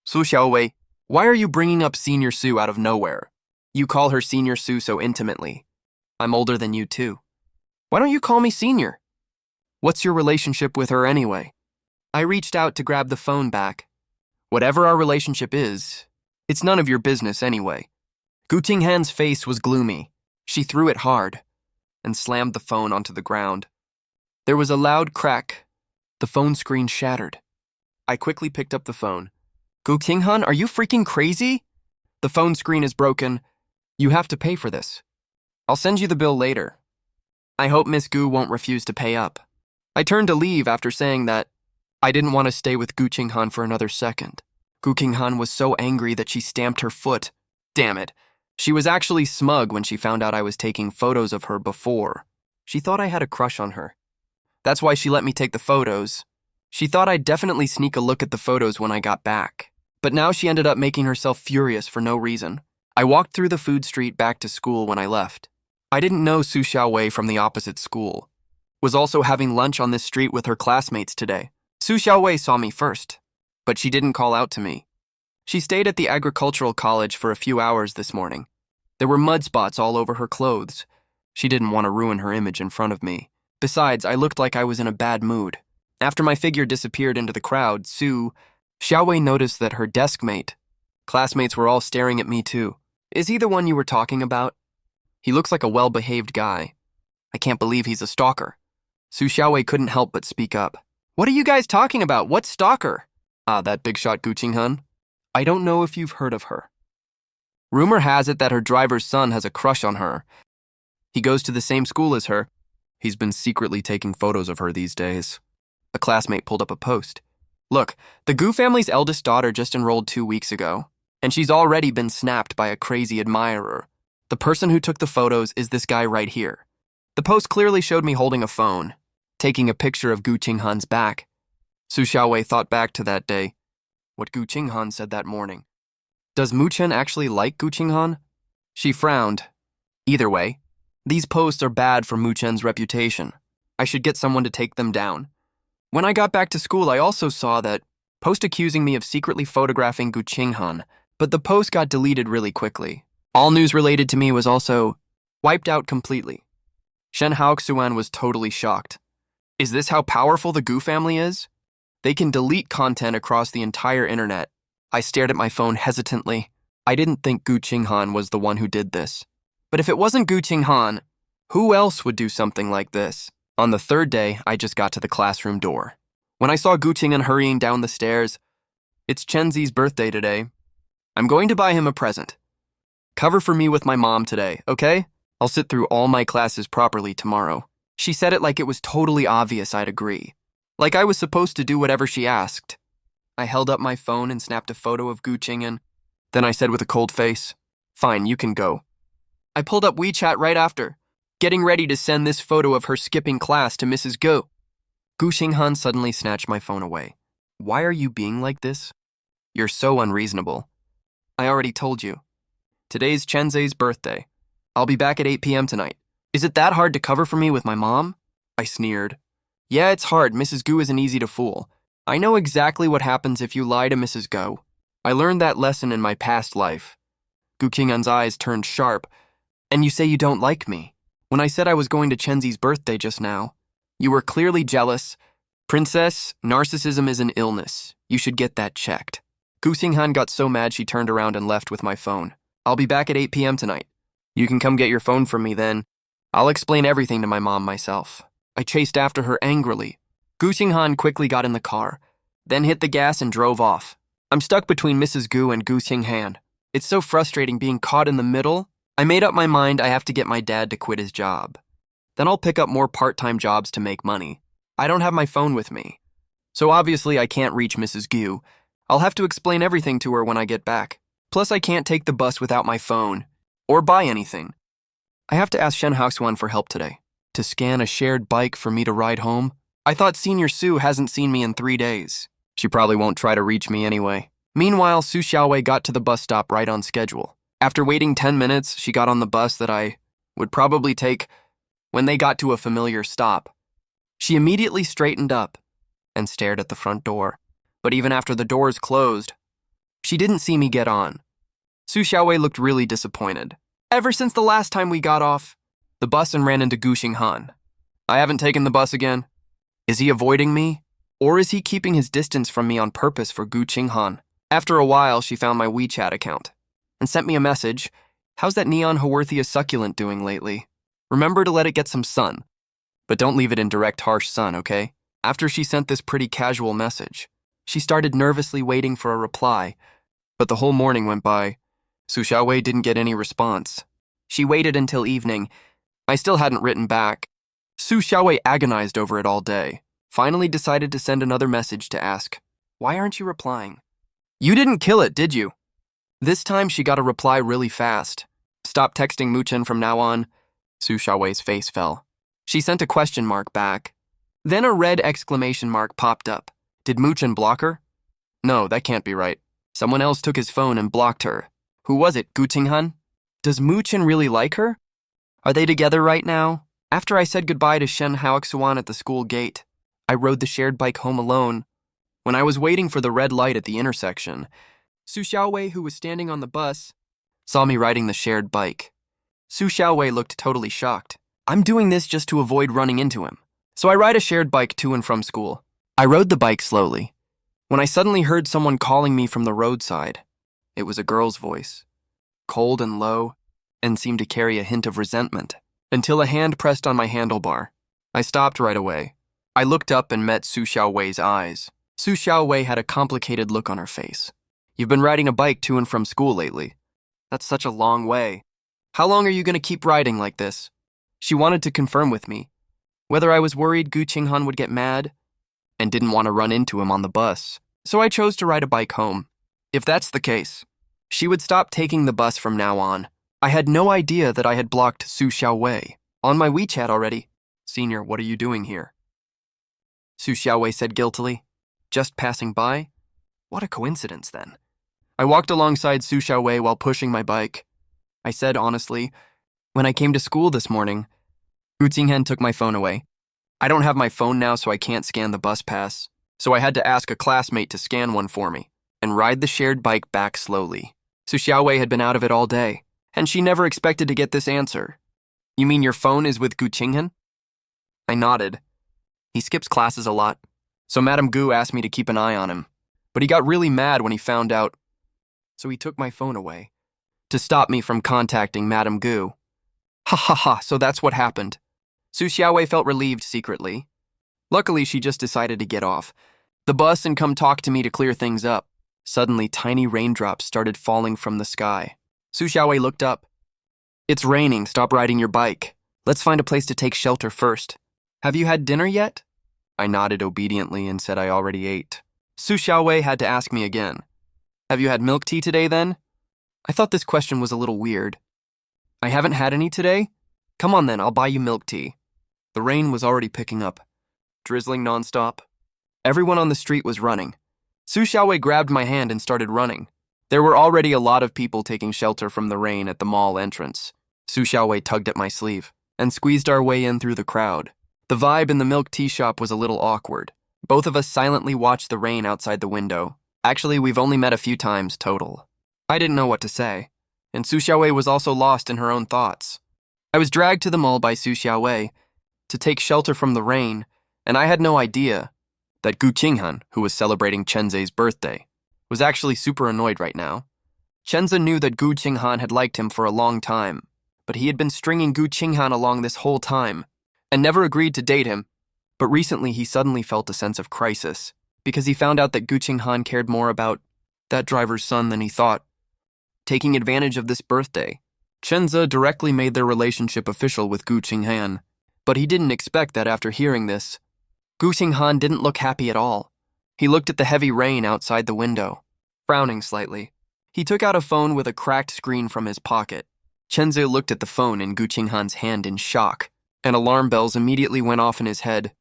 A: Su Xiaowei, why are you bringing up Senior Su out of nowhere? You call her Senior Su so intimately. I'm older than you too. Why don't you call me Senior? What's your relationship with her anyway? I reached out to grab the phone back. Whatever our relationship is, it's none of your business anyway. Gu Qinghan's face was gloomy. She threw it hard and slammed the phone onto the ground. There was a loud crack. The phone screen shattered. I quickly picked up the phone. Gu Qinghan, are you freaking crazy? The phone screen is broken. You have to pay for this. I'll send you the bill later. I hope Miss Gu won't refuse to pay up. I turned to leave after saying that I didn't want to stay with Gu Qinghan for another second. Gu Qinghan was so angry that she stamped her foot. Damn it. She was actually smug when she found out I was taking photos of her before. She thought I had a crush on her. That's why she let me take the photos. She thought I'd definitely sneak a look at the photos when I got back. But now she ended up making herself furious for no reason. I walked through the food street back to school when I left. I didn't know Su Xiaowei from the opposite school. Was also having lunch on this street with her classmates today. Su Xiaowei saw me first, but she didn't call out to me. She stayed at the agricultural college for a few hours this morning. There were mud spots all over her clothes. She didn't want to ruin her image in front of me. Besides, I looked like I was in a bad mood. After my figure disappeared into the crowd, Su Xiaowei noticed that her desk mate, classmates were all staring at me too. Is he the one you were talking about? He looks like a well-behaved guy. I can't believe he's a stalker. Su Xiaowei couldn't help but speak up. What are you guys talking about? What stalker? Ah, that big shot Gu Qinghan. I don't know if you've heard of her. Rumor has it that her driver's son has a crush on her. He goes to the same school as her. He's been secretly taking photos of her these days. A classmate pulled up a post. Look, the Gu family's eldest daughter just enrolled 2 weeks ago, and she's already been snapped by a crazy admirer. The person who took the photos is this guy right here. The post clearly showed me holding a phone, taking a picture of Gu Qinghan's back. Su Xiaowei thought back to that day, what Gu Qinghan said that morning. Does Mu Chen actually like Gu Qinghan? She frowned. Either way, these posts are bad for Mu Chen's reputation. I should get someone to take them down. When I got back to school, I also saw that post accusing me of secretly photographing Gu Qinghan, but the post got deleted really quickly. All news related to me was also wiped out completely. Shen Haoxuan was totally shocked. Is this how powerful the Gu family is? They can delete content across the entire internet. I stared at my phone hesitantly. I didn't think Gu Qinghan was the one who did this. But if it wasn't Gu Qinghan, who else would do something like this? On the third day, I just got to the classroom door. When I saw Gu Qinghan hurrying down the stairs, it's Chenzi's birthday today. I'm going to buy him a present. Cover for me with my mom today, okay? I'll sit through all my classes properly tomorrow. She said it like it was totally obvious I'd agree. Like I was supposed to do whatever she asked. I held up my phone and snapped a photo of Gu Qinghan. Then I said with a cold face, fine, you can go. I pulled up WeChat right after, getting ready to send this photo of her skipping class to Mrs. Gu. Gu Qinghan suddenly snatched my phone away. Why are you being like this? You're so unreasonable. I already told you. Today's Chenzi's birthday. I'll be back at 8 p.m. tonight. Is it that hard to cover for me with my mom? I sneered. Yeah, it's hard. Mrs. Gu isn't easy to fool. I know exactly what happens if you lie to Mrs. Gu. I learned that lesson in my past life. Gu Qinghan's eyes turned sharp. And you say you don't like me. When I said I was going to Chenzi's birthday just now, you were clearly jealous. Princess, narcissism is an illness. You should get that checked. Gu Qinghan got so mad she turned around and left with my phone. I'll be back at 8 p.m. tonight. You can come get your phone from me then. I'll explain everything to my mom myself. I chased after her angrily. Gu Qinghan quickly got in the car, then hit the gas and drove off. I'm stuck between Mrs. Gu and Gu Qinghan. It's so frustrating being caught in the middle. I made up my mind I have to get my dad to quit his job. Then I'll pick up more part-time jobs to make money. I don't have my phone with me, so obviously I can't reach Mrs. Gu. I'll have to explain everything to her when I get back. Plus I can't take the bus without my phone, or buy anything. I have to ask Shen Haoxuan for help today. To scan a shared bike for me to ride home? I thought Senior Su hasn't seen me in 3 days. She probably won't try to reach me anyway. Meanwhile, Su Xiaowei got to the bus stop right on schedule. After waiting 10 minutes, she got on the bus that I would probably take when they got to a familiar stop. She immediately straightened up and stared at the front door. But even after the doors closed, she didn't see me get on. Su Xiaowei looked really disappointed. Ever since the last time we got off the bus and ran into Gu Qinghan. I haven't taken the bus again. Is he avoiding me? Or is he keeping his distance from me on purpose for Gu Qinghan? After a while, she found my WeChat account and sent me a message. How's that neon Haworthia succulent doing lately? Remember to let it get some sun. But don't leave it in direct harsh sun, okay? After she sent this pretty casual message, she started nervously waiting for a reply. But the whole morning went by. Su Xiaowei didn't get any response. She waited until evening. I still hadn't written back. Su Xiaowei agonized over it all day. Finally decided to send another message to ask, why aren't you replying? You didn't kill it, did you? This time she got a reply really fast. Stop texting Chen from now on. Su Xiaowei's face fell. She sent a question mark back. Then a red exclamation mark popped up. Did Chen block her? No, that can't be right. Someone else took his phone and blocked her. Who was it, Gu Qinghan? Does Chen really like her? Are they together right now? After I said goodbye to Shen Haoxuan at the school gate, I rode the shared bike home alone. When I was waiting for the red light at the intersection, Su Xiaowei, who was standing on the bus, saw me riding the shared bike. Su Xiaowei looked totally shocked. I'm doing this just to avoid running into him. So I ride a shared bike to and from school. I rode the bike slowly, when I suddenly heard someone calling me from the roadside. It was a girl's voice, cold and low, and seemed to carry a hint of resentment, until a hand pressed on my handlebar. I stopped right away. I looked up and met Su Xiaowei's eyes. Su Xiaowei had a complicated look on her face. You've been riding a bike to and from school lately. That's such a long way. How long are you going to keep riding like this? She wanted to confirm with me whether I was worried Gu Qinghan would get mad and didn't want to run into him on the bus. So I chose to ride a bike home. If that's the case, she would stop taking the bus from now on. I had no idea that I had blocked Su Xiaowei on my WeChat already. Senior, what are you doing here? Su Xiaowei said guiltily. Just passing by? What a coincidence, then. I walked alongside Su Xiaowei while pushing my bike. I said honestly, when I came to school this morning, Gu Qinghan took my phone away. I don't have my phone now, so I can't scan the bus pass, so I had to ask a classmate to scan one for me and ride the shared bike back slowly. Su Xiaowei had been out of it all day, and she never expected to get this answer. You mean your phone is with Gu Qinghan? I nodded. He skips classes a lot, so Madame Gu asked me to keep an eye on him. But he got really mad when he found out, so he took my phone away to stop me from contacting Madame Gu. Ha ha ha, so that's what happened. Su Xiaowei felt relieved secretly. Luckily, she just decided to get off the bus and come talk to me to clear things up. Suddenly, tiny raindrops started falling from the sky. Su Xiaowei looked up. It's raining, stop riding your bike. Let's find a place to take shelter first. Have you had dinner yet? I nodded obediently and said I already ate. Su Xiaowei had to ask me again. Have you had milk tea today then? I thought this question was a little weird. I haven't had any today? Come on then, I'll buy you milk tea. The rain was already picking up, drizzling nonstop. Everyone on the street was running. Su Xiaowei grabbed my hand and started running. There were already a lot of people taking shelter from the rain at the mall entrance. Su Xiaowei tugged at my sleeve and squeezed our way in through the crowd. The vibe in the milk tea shop was a little awkward. Both of us silently watched the rain outside the window. Actually, we've only met a few times total. I didn't know what to say, and Su Xiaowei was also lost in her own thoughts. I was dragged to the mall by Su Xiaowei to take shelter from the rain, and I had no idea that Gu Qinghan, who was celebrating Chen's birthday, was actually super annoyed right now. Chen knew that Gu Qinghan had liked him for a long time, but he had been stringing Gu Qinghan along this whole time and never agreed to date him. But recently he suddenly felt a sense of crisis because he found out that Gu Qinghan cared more about that driver's son than he thought. Taking advantage of this birthday, Chen directly made their relationship official with Gu Qinghan, but he didn't expect that after hearing this. Gu Qinghan didn't look happy at all. He looked at the heavy rain outside the window, frowning slightly. He took out a phone with a cracked screen from his pocket. Chen looked at the phone in Gu Qinghan's hand in shock, and alarm bells immediately went off in his head.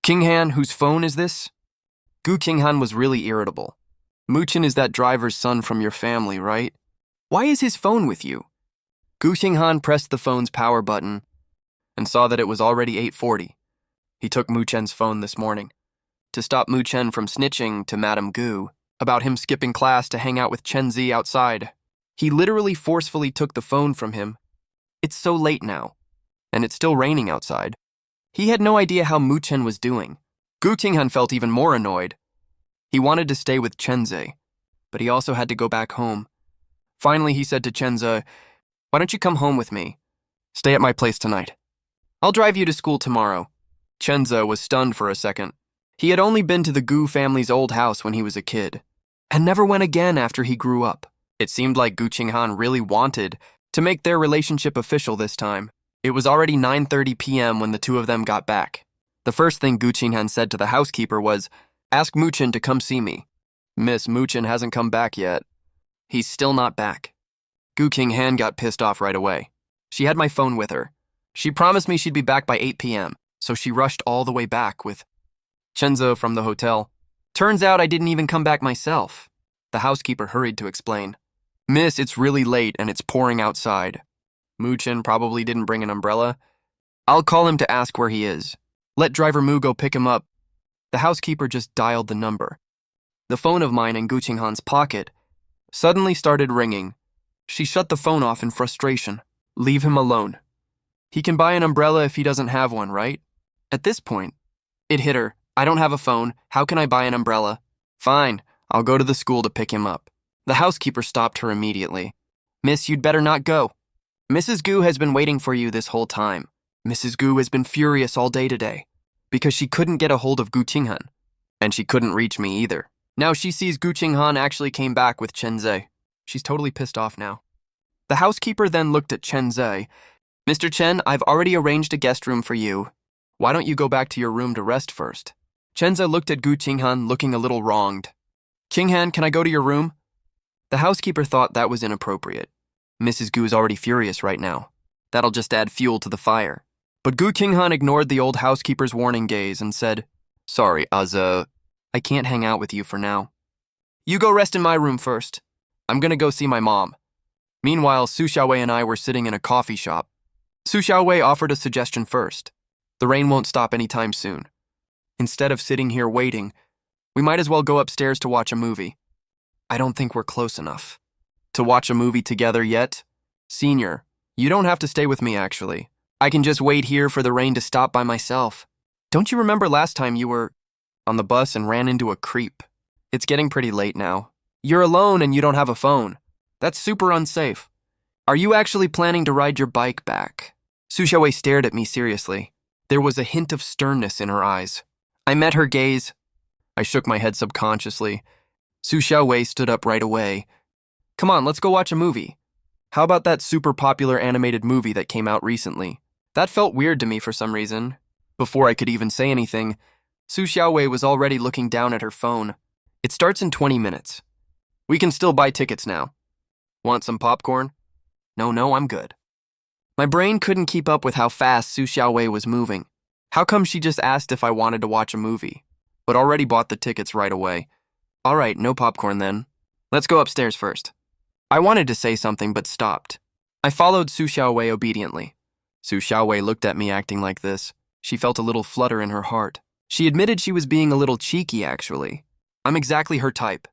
A: Qinghan, whose phone is this? Gu Qinghan was really irritable. Chen is that driver's son from your family, right? Why is his phone with you? Gu Qinghan pressed the phone's power button and saw that it was already 8:40. He took Chen's phone this morning. to stop Mu Chen from snitching to Madame Gu about him skipping class to hang out with Chen Zi outside. He literally forcefully took the phone from him. It's so late now, and it's still raining outside. He had no idea how Mu Chen was doing. Gu Qinghan felt even more annoyed. He wanted to stay with Chen Zi, but he also had to go back home. Finally, he said to Chen Zi, "Why don't you come home with me? Stay at my place tonight. I'll drive you to school tomorrow." Chen Zi was stunned for a second. He had only been to the Gu family's old house when he was a kid, and never went again after he grew up. It seemed like Gu Qinghan really wanted to make their relationship official this time. It was already 9:30 p.m. when the two of them got back. The first thing Gu Qinghan said to the housekeeper was, "Ask Mu Chen to come see me." "Miss, Mu Chen hasn't come back yet." "He's still not back." Gu Qinghan got pissed off right away. She had my phone with her. She promised me she'd be back by 8 p.m., so she rushed all the way back with Chen Zi from the hotel. "Turns out I didn't even come back myself." The housekeeper hurried to explain. "Miss, it's really late and it's pouring outside. Mu Chen probably didn't bring an umbrella. I'll call him to ask where he is. Let driver Mu go pick him up." The housekeeper just dialed the number. The phone of mine in Gu Qinghan's pocket suddenly started ringing. She shut the phone off in frustration. "Leave him alone. He can buy an umbrella if he doesn't have one, right?" At this point, it hit her. "I don't have a phone. How can I buy an umbrella?" "Fine, I'll go to the school to pick him up." The housekeeper stopped her immediately. "Miss, you'd better not go. Mrs. Gu has been waiting for you this whole time. Mrs. Gu has been furious all day today because she couldn't get a hold of Gu Qinghan, and she couldn't reach me either. Now she sees Gu Qinghan actually came back with Chen Zi. She's totally pissed off now." The housekeeper then looked at Chen Zi. "Mr. Chen, I've already arranged a guest room for you. Why don't you go back to your room to rest first?" Chen Zi looked at Gu Qinghan, looking a little wronged. "Qinghan, can I go to your room?" The housekeeper thought that was inappropriate. Mrs. Gu is already furious right now. That'll just add fuel to the fire. But Gu Qinghan ignored the old housekeeper's warning gaze and said, "Sorry, I can't hang out with you for now. You go rest in my room first. I'm gonna go see my mom." Meanwhile, Su Xiaowei and I were sitting in a coffee shop. Su Xiaowei offered a suggestion first. The rain won't stop anytime soon. Instead of sitting here waiting, we might as well go upstairs to watch a movie. I don't think we're close enough to watch a movie together yet. Senior, you don't have to stay with me, actually. I can just wait here for the rain to stop by myself. Don't you remember last time you were on the bus and ran into a creep? It's getting pretty late now. You're alone and you don't have a phone. That's super unsafe. Are you actually planning to ride your bike back? Su Xiaowei stared at me seriously. There was a hint of sternness in her eyes. I met her gaze. I shook my head subconsciously. Su Xiaowei stood up right away. "Come on, let's go watch a movie. How about that super popular animated movie that came out recently?" That felt weird to me for some reason. Before I could even say anything, Su Xiaowei was already looking down at her phone. "It starts in 20 minutes. We can still buy tickets now. Want some popcorn?" No, I'm good." My brain couldn't keep up with how fast Su Xiaowei was moving. How come she just asked if I wanted to watch a movie, but already bought the tickets right away? All right, no popcorn then. Let's go upstairs first. I wanted to say something but stopped. I followed Su Xiaowei obediently. Su Xiaowei looked at me acting like this. She felt a little flutter in her heart. She admitted she was being a little cheeky, actually. I'm exactly her type.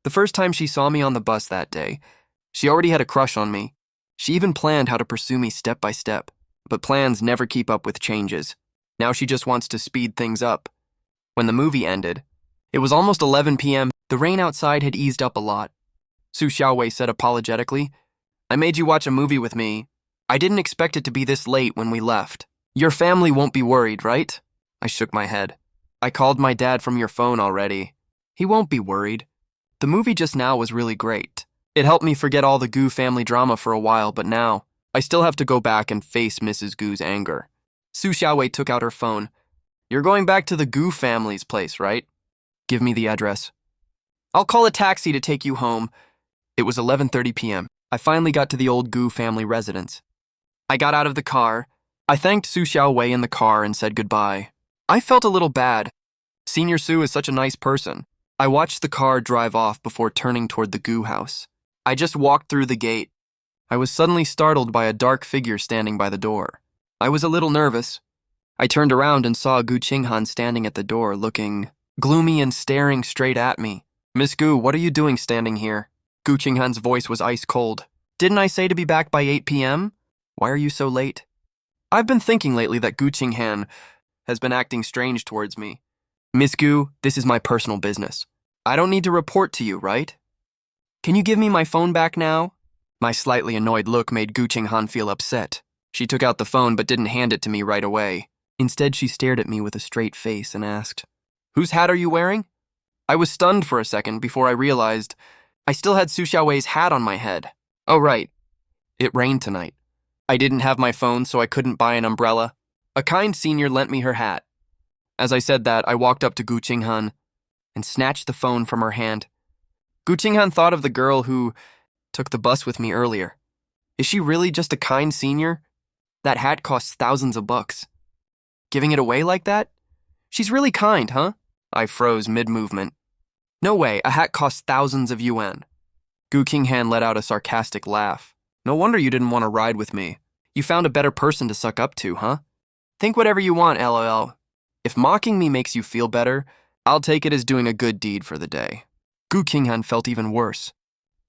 A: The first time she saw me on the bus that day, she already had a crush on me. She even planned how to pursue me step by step, but plans never keep up with changes. Now she just wants to speed things up. When the movie ended, it was almost 11 p.m. The rain outside had eased up a lot. Su Xiaowei said apologetically, "I made you watch a movie with me. I didn't expect it to be this late when we left. Your family won't be worried, right?" I shook my head. "I called my dad from your phone already. He won't be worried. The movie just now was really great. It helped me forget all the Gu family drama for a while, but now I still have to go back and face Mrs. Gu's anger." Su Xiaowei took out her phone. "You're going back to the Gu family's place, right? Give me the address. I'll call a taxi to take you home." It was 11:30 p.m. I finally got to the old Gu family residence. I got out of the car. I thanked Su Xiaowei in the car and said goodbye. I felt a little bad. Senior Su is such a nice person. I watched the car drive off before turning toward the Gu house. I just walked through the gate. I was suddenly startled by a dark figure standing by the door. I was a little nervous. I turned around and saw Gu Qinghan standing at the door looking gloomy and staring straight at me. Miss Gu, what are you doing standing here? Gu Qinghan's voice was ice cold. Didn't I say to be back by 8 p.m.? Why are you so late? I've been thinking lately that Gu Qinghan has been acting strange towards me. Miss Gu, this is my personal business. I don't need to report to you, right? Can you give me my phone back now? My slightly annoyed look made Gu Qinghan feel upset. She took out the phone but didn't hand it to me right away. Instead, she stared at me with a straight face and asked, "Whose hat are you wearing?" I was stunned for a second before I realized I still had Su Xiaowei's hat on my head. Oh, right. It rained tonight. I didn't have my phone, so I couldn't buy an umbrella. A kind senior lent me her hat. As I said that, I walked up to Gu Qinghan and snatched the phone from her hand. Gu Qinghan thought of the girl who took the bus with me earlier. Is she really just a kind senior? That hat costs thousands of bucks. Giving it away like that? She's really kind, huh? I froze mid-movement. No way, a hat costs thousands of yuan. Gu Qinghan let out a sarcastic laugh. No wonder you didn't want to ride with me. You found a better person to suck up to, huh? Think whatever you want, LOL. If mocking me makes you feel better, I'll take it as doing a good deed for the day. Gu Qinghan felt even worse.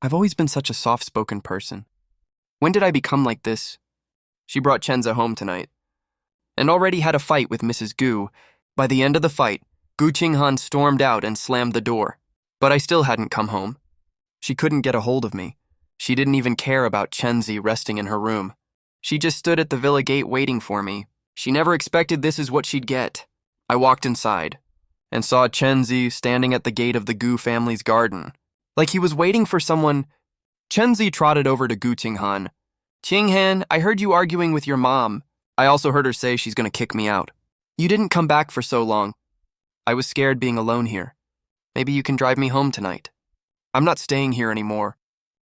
A: I've always been such a soft-spoken person. When did I become like this? She brought Chenza home tonight and already had a fight with Mrs. Gu. By the end of the fight, Gu Qinghan stormed out and slammed the door. But I still hadn't come home. She couldn't get a hold of me. She didn't even care about Chenzi resting in her room. She just stood at the villa gate waiting for me. She never expected this is what she'd get. I walked inside and saw Chenzi standing at the gate of the Gu family's garden. Like he was waiting for someone. Chenzi trotted over to Gu Qinghan. "Qinghan, I heard you arguing with your mom. I also heard her say she's going to kick me out. You didn't come back for so long. I was scared being alone here. Maybe you can drive me home tonight. I'm not staying here anymore.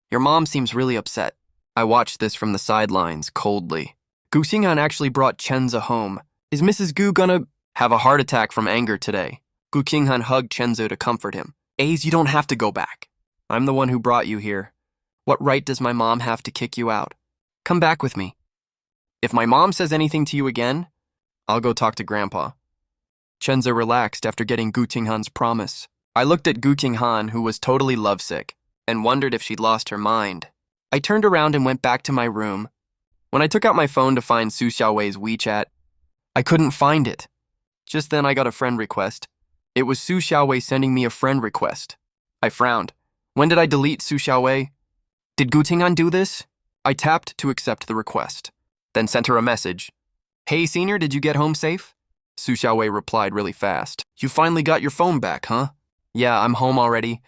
A: Your mom seems really upset." I watched this from the sidelines, coldly. Gu Qinghan actually brought Chenza home. Is Mrs. Gu gonna have a heart attack from anger today? Gu Qinghan hugged Chenzo to comfort him. "Aze, you don't have to go back. I'm the one who brought you here. What right does my mom have to kick you out? Come back with me. If my mom says anything to you again, I'll go talk to Grandpa." Chenza relaxed after getting Gu Qinghan's promise. I looked at Gu Qinghan, who was totally lovesick, and wondered if she'd lost her mind. I turned around and went back to my room. When I took out my phone to find Su Xiaowei's WeChat, I couldn't find it. Just then I got a friend request. It was Su Xiaowei sending me a friend request. I frowned. When did I delete Su Xiaowei? Did Gu Qinghan do this? I tapped to accept the request, then sent her a message. "Hey, senior, did you get home safe?" Su Xiaowei replied really fast. "You finally got your phone back, huh?" "Yeah, I'm home already.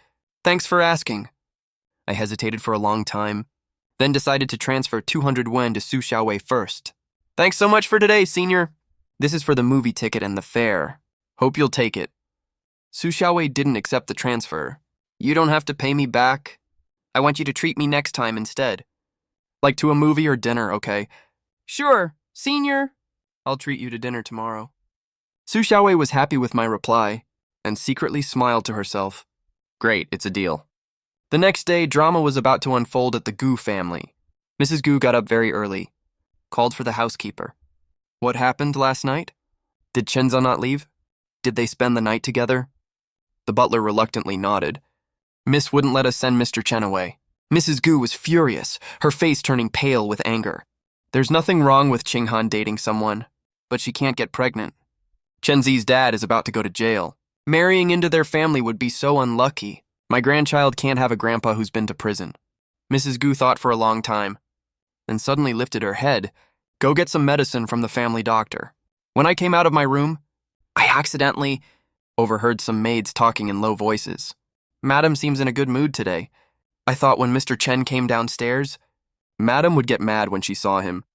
A: Thanks for asking." I hesitated for a long time, then decided to transfer 200 yuan to Su Xiaowei first. "Thanks so much for today, senior. This is for the movie ticket and the fare. Hope you'll take it." Su Xiaowei didn't accept the transfer. "You don't have to pay me back. I want you to treat me next time instead. Like to a movie or dinner, okay?" "Sure, senior. I'll treat you to dinner tomorrow." Su Xiaowei was happy with my reply and secretly smiled to herself. Great, it's a deal. The next day, drama was about to unfold at the Gu family. Mrs. Gu got up very early, called for the housekeeper. What happened last night? Did Chenza not leave? Did they spend the night together? The butler reluctantly nodded. Miss wouldn't let us send Mr. Chen away. Mrs. Gu was furious, her face turning pale with anger. There's nothing wrong with Qinghan dating someone, but she can't get pregnant. Chenzi's dad is about to go to jail. Marrying into their family would be so unlucky. My grandchild can't have a grandpa who's been to prison. Mrs. Gu thought for a long time, then suddenly lifted her head. Go get some medicine from the family doctor. When I came out of my room, I accidentally overheard some maids talking in low voices. Madam seems in a good mood today. I thought when Mr. Chen came downstairs, Madam would get mad when she saw him.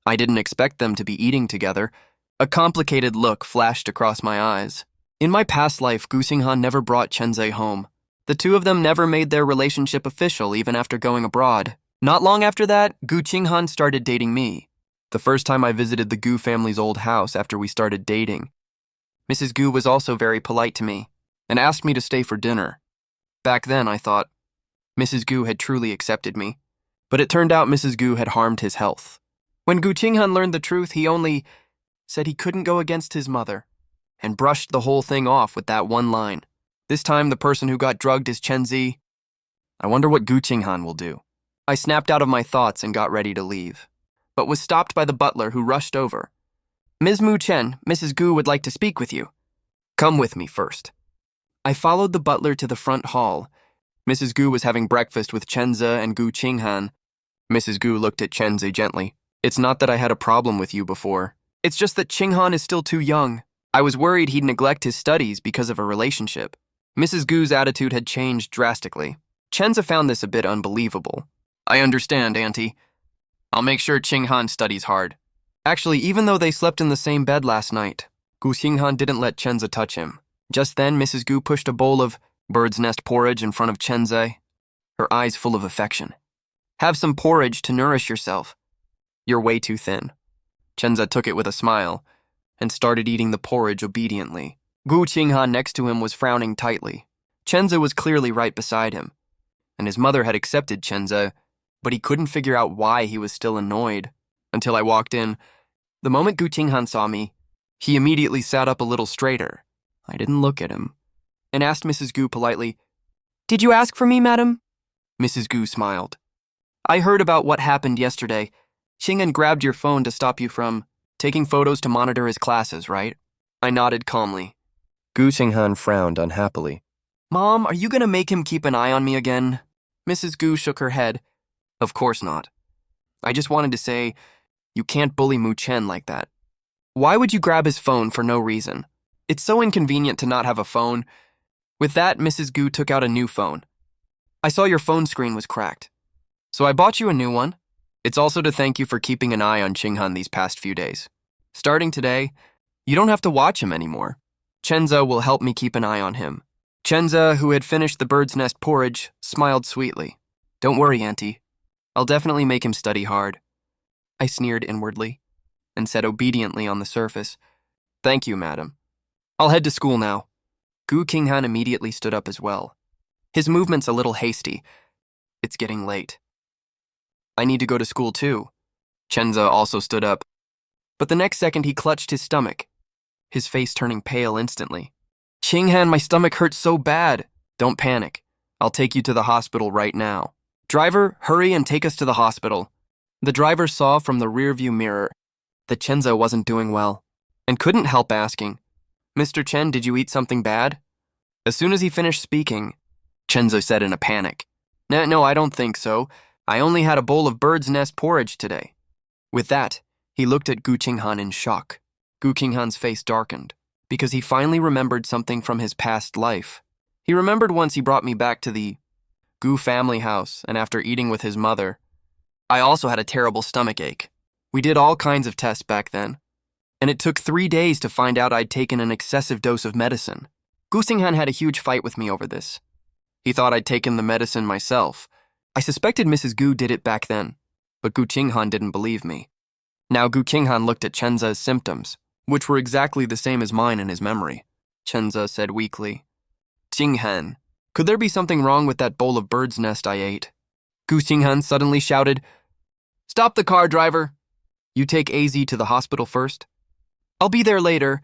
A: I didn't expect them to be eating together. A complicated look flashed across my eyes. In my past life, Gu Qinghan never brought Chenze home. The two of them never made their relationship official even after going abroad. Not long after that, Gu Qinghan started dating me. The first time I visited the Gu family's old house after we started dating. Mrs. Gu was also very polite to me and asked me to stay for dinner. Back then, I thought Mrs. Gu had truly accepted me, but it turned out Mrs. Gu had harmed his health. When Gu Qinghan learned the truth, he only said he couldn't go against his mother. and brushed the whole thing off with that one line. This time the person who got drugged is Chen Zi. I wonder what Gu Qinghan will do. I snapped out of my thoughts and got ready to leave, but was stopped by the butler who rushed over. Ms. Mu Chen, Mrs. Gu would like to speak with you. Come with me first. I followed the butler to the front hall. Mrs. Gu was having breakfast with Chenze and Gu Qinghan. Mrs. Gu looked at Chenze gently. It's not that I had a problem with you before. It's just that Qinghan is still too young. I was worried he'd neglect his studies because of a relationship. Mrs. Gu's attitude had changed drastically. Chenze found this a bit unbelievable. I understand, Auntie. I'll make sure Qinghan studies hard. Actually, even though they slept in the same bed last night, Gu Qinghan didn't let Chenze touch him. Just then, Mrs. Gu pushed a bowl of bird's nest porridge in front of Chenze, her eyes full of affection. Have some porridge to nourish yourself. You're way too thin. Chenze took it with a smile and started eating the porridge obediently. Gu Qinghan next to him was frowning tightly. Chenze was clearly right beside him, and his mother had accepted Chenze, but he couldn't figure out why he was still annoyed until I walked in. The moment Gu Qinghan saw me, he immediately sat up a little straighter. I didn't look at him and asked Mrs. Gu politely, "Did you ask for me, madam?" Mrs. Gu smiled. "I heard about what happened yesterday. Qinghan grabbed your phone to stop you from taking photos to monitor his classes, right?" I nodded calmly. Gu Qinghan frowned unhappily. "Mom, are you going to make him keep an eye on me again?" Mrs. Gu shook her head. "Of course not. I just wanted to say, you can't bully Mu Chen like that. Why would you grab his phone for no reason? It's so inconvenient to not have a phone." With that, Mrs. Gu took out a new phone. "I saw your phone screen was cracked, so I bought you a new one. It's also to thank you for keeping an eye on Qinghan these past few days. Starting today, you don't have to watch him anymore. Chenze will help me keep an eye on him." Chenze, who had finished the bird's nest porridge, smiled sweetly. "Don't worry, Auntie. I'll definitely make him study hard." I sneered inwardly and said obediently on the surface, "Thank you, madam. I'll head to school now." Gu Qinghan immediately stood up as well. His movement's a little hasty. It's getting late. I need to go to school too. Chenze also stood up, but the next second he clutched his stomach, his face turning pale instantly. "Qinghan, my stomach hurts so bad." "Don't panic. I'll take you to the hospital right now. Driver, hurry and take us to the hospital." The driver saw from the rearview mirror that Chenze wasn't doing well and couldn't help asking, "Mr. Chen, did you eat something bad?" As soon as he finished speaking, Chenze said in a panic, No, I don't think so. I only had a bowl of bird's nest porridge today." With that, he looked at Gu Qinghan in shock. Gu Qinghan's face darkened, because he finally remembered something from his past life. He remembered once he brought me back to the Gu family house, and after eating with his mother, I also had a terrible stomach ache. We did all kinds of tests back then, and it took 3 days to find out I'd taken an excessive dose of medicine. Gu Qinghan had a huge fight with me over this. He thought I'd taken the medicine myself. I suspected Mrs. Gu did it back then, but Gu Qinghan didn't believe me. Now Gu Qinghan looked at Chenze's symptoms, which were exactly the same as mine in his memory. Chenze said weakly, "Qinghan, could there be something wrong with that bowl of bird's nest I ate?" Gu Qinghan suddenly shouted, "Stop the car, driver. You take AZ to the hospital first. I'll be there later."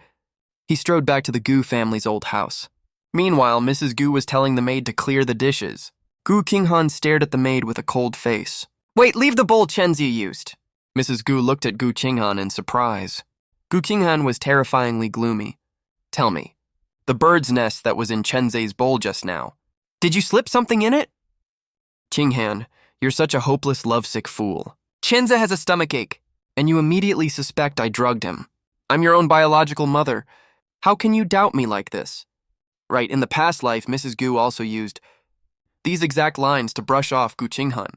A: He strode back to the Gu family's old house. Meanwhile, Mrs. Gu was telling the maid to clear the dishes. Gu Qinghan stared at the maid with a cold face. "Wait, leave the bowl Chenze used." Mrs. Gu looked at Gu Qinghan in surprise. Gu Qinghan was terrifyingly gloomy. "Tell me, the bird's nest that was in Chenze's bowl just now, did you slip something in it?" "Qinghan, you're such a hopeless, lovesick fool. Chenze has a stomachache, and you immediately suspect I drugged him. I'm your own biological mother. How can you doubt me like this?" Right, in the past life, Mrs. Gu also used these exact lines to brush off Gu Qinghan.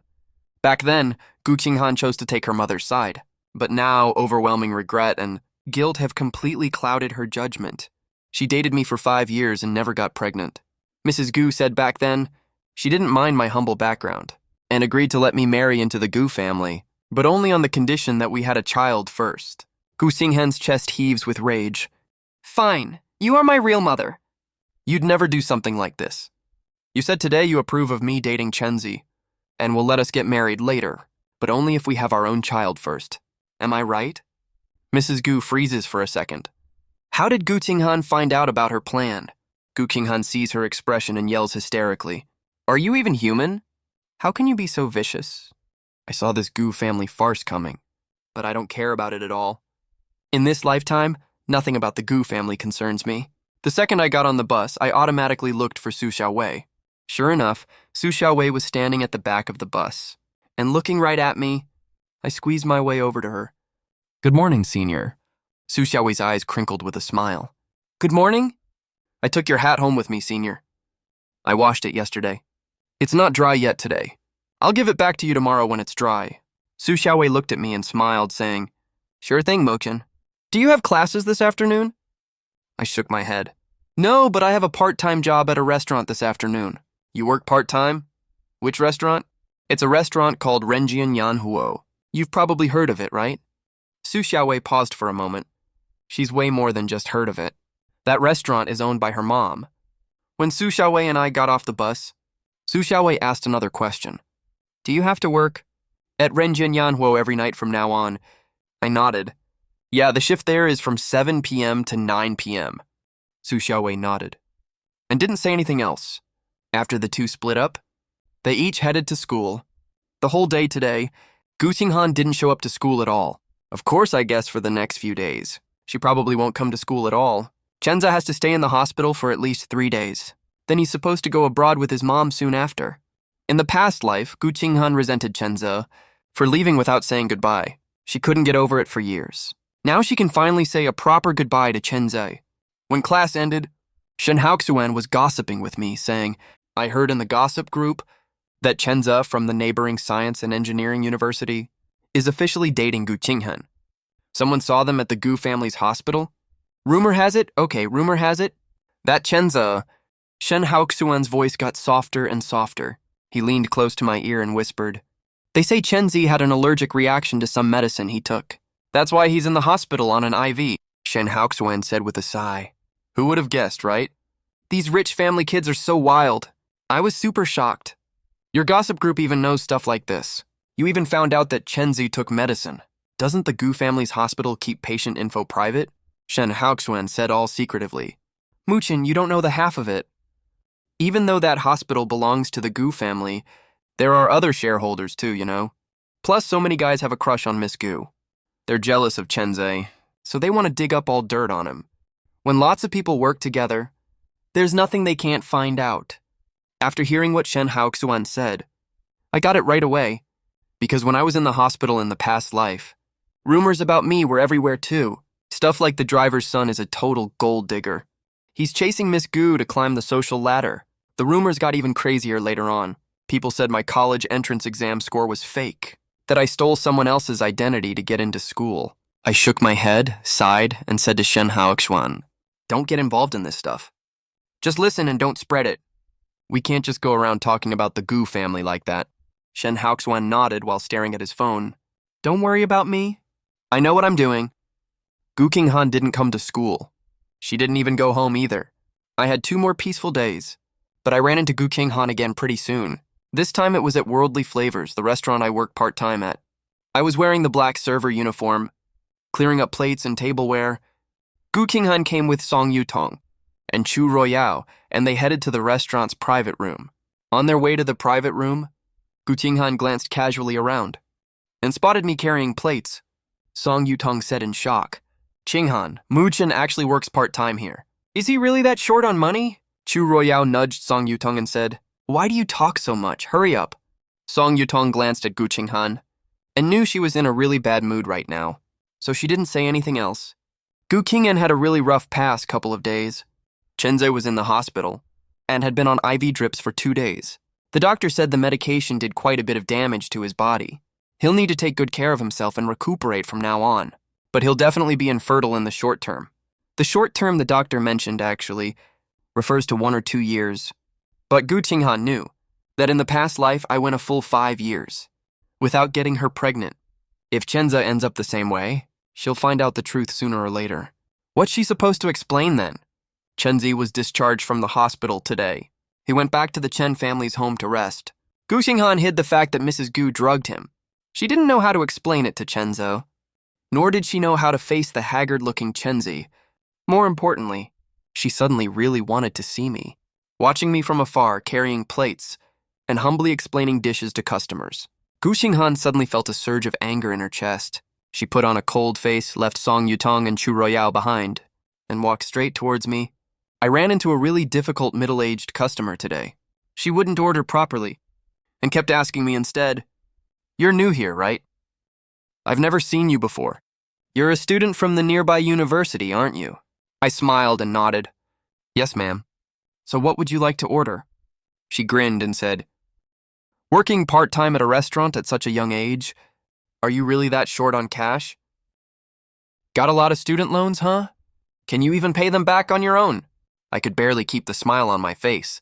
A: Back then, Gu Qinghan chose to take her mother's side, but now overwhelming regret and guilt have completely clouded her judgment. She dated me for 5 years and never got pregnant. Mrs. Gu said back then she didn't mind my humble background and agreed to let me marry into the Gu family, but only on the condition that we had a child first. Gu Qinghan's chest heaves with rage. "Fine, you are my real mother. You'd never do something like this. You said today you approve of me dating Chenze and will let us get married later, but only if we have our own child first. Am I right?" Mrs. Gu freezes for a second. How did Gu Qinghan find out about her plan? Gu Qinghan sees her expression and yells hysterically. Are you even human? How can you be so vicious? I saw this Gu family farce coming, but I don't care about it at all. In this lifetime, nothing about the Gu family concerns me. The second I got on the bus, I automatically looked for Su Xiaowei. Sure enough, Su Xiaowei was standing at the back of the bus, and looking right at me, I squeezed my way over to her. Good morning, senior. Su Xiaowei's eyes crinkled with a smile. Good morning? I took your hat home with me, senior. I washed it yesterday. It's not dry yet today. I'll give it back to you tomorrow when it's dry. Su Xiaowei looked at me and smiled, saying, Sure thing, Mo-chan. Do you have classes this afternoon? I shook my head. No, but I have a part-time job at a restaurant this afternoon. You work part-time? Which restaurant? It's a restaurant called Renjian Yanhuo. You've probably heard of it, right? Su Xiaowei paused for a moment. She's way more than just heard of it. That restaurant is owned by her mom. When Su Xiaowei and I got off the bus, Su Xiaowei asked another question. Do you have to work at Renjian Yanhuo every night from now on? I nodded. Yeah, the shift there is from 7 p.m. to 9 p.m. Su Xiaowei nodded and didn't say anything else. After the two split up, they each headed to school. The whole day today, Gu Qinghan didn't show up to school at all. Of course, I guess for the next few days. She probably won't come to school at all. Chen has to stay in the hospital for at least 3 days. Then he's supposed to go abroad with his mom soon after. In the past life, Gu Qinghan resented Chen for leaving without saying goodbye. She couldn't get over it for years. Now she can finally say a proper goodbye to Chen. When class ended, Shen Haoxuan was gossiping with me, saying, I heard in the gossip group that Chen from the neighboring science and engineering university is officially dating Gu Qinghan. Someone saw them at the Gu family's hospital. Rumor has it, that Shen Haoxuan's voice got softer and softer. He leaned close to my ear and whispered, They say Chen had an allergic reaction to some medicine he took. That's why he's in the hospital on an IV, Shen Haoxuan said with a sigh. Who would have guessed, right? These rich family kids are so wild. I was super shocked. Your gossip group even knows stuff like this. You even found out that Chen took medicine. Doesn't the Gu family's hospital keep patient info private? Shen Haoxuan said all secretively. Muchin, you don't know the half of it. Even though that hospital belongs to the Gu family, there are other shareholders too, you know. Plus, so many guys have a crush on Miss Gu. They're jealous of Chen, so they want to dig up all dirt on him. When lots of people work together, there's nothing they can't find out. After hearing what Shen Haoxuan said, I got it right away, because when I was in the hospital in the past life, rumors about me were everywhere too. Stuff like the driver's son is a total gold digger. He's chasing Miss Gu to climb the social ladder. The rumors got even crazier later on. People said my college entrance exam score was fake, that I stole someone else's identity to get into school. I shook my head, sighed, and said to Shen Haoxuan, Don't get involved in this stuff. Just listen and don't spread it. We can't just go around talking about the Gu family like that. Shen Haoxuan nodded while staring at his phone. Don't worry about me. I know what I'm doing. Gu Qinghan didn't come to school. She didn't even go home either. I had 2 more peaceful days, but I ran into Gu Qinghan again pretty soon. This time it was at Worldly Flavors, the restaurant I work part-time at. I was wearing the black server uniform, clearing up plates and tableware. Gu Qinghan came with Song Yutong and Chu Royao, and they headed to the restaurant's private room. On their way to the private room, Gu Qinghan glanced casually around and spotted me carrying plates. Song Yutong said in shock, Qinghan, Mu-chan actually works part-time here. Is he really that short on money? Chu Royao nudged Song Yutong and said, Why do you talk so much? Hurry up. Song Yutong glanced at Gu Qinghan and knew she was in a really bad mood right now, so she didn't say anything else. Gu Qinghan had a really rough past couple of days. Chen was in the hospital and had been on IV drips for 2 days. The doctor said the medication did quite a bit of damage to his body. He'll need to take good care of himself and recuperate from now on, but he'll definitely be infertile in the short term. The short term the doctor mentioned, actually, refers to 1 or 2 years. But Gu Qinghan knew that in the past life I went a full 5 years without getting her pregnant. If Chen ends up the same way, she'll find out the truth sooner or later. What's she supposed to explain then? Chen was discharged from the hospital today. He went back to the Chen family's home to rest. Gu Qinghan hid the fact that Mrs. Gu drugged him. She didn't know how to explain it to Chen, nor did she know how to face the haggard-looking Chen, More importantly, she suddenly really wanted to see me, watching me from afar carrying plates and humbly explaining dishes to customers. Gu Qinghan suddenly felt a surge of anger in her chest. She put on a cold face, left Song Yutong and Chu Royale behind, and walked straight towards me. I ran into a really difficult middle-aged customer today. She wouldn't order properly and kept asking me instead, "You're new here, right? I've never seen you before. You're a student from the nearby university, aren't you?" I smiled and nodded. "Yes, ma'am. So what would you like to order?" She grinned and said, "Working part-time at a restaurant at such a young age? Are you really that short on cash? Got a lot of student loans, huh? Can you even pay them back on your own?" I could barely keep the smile on my face.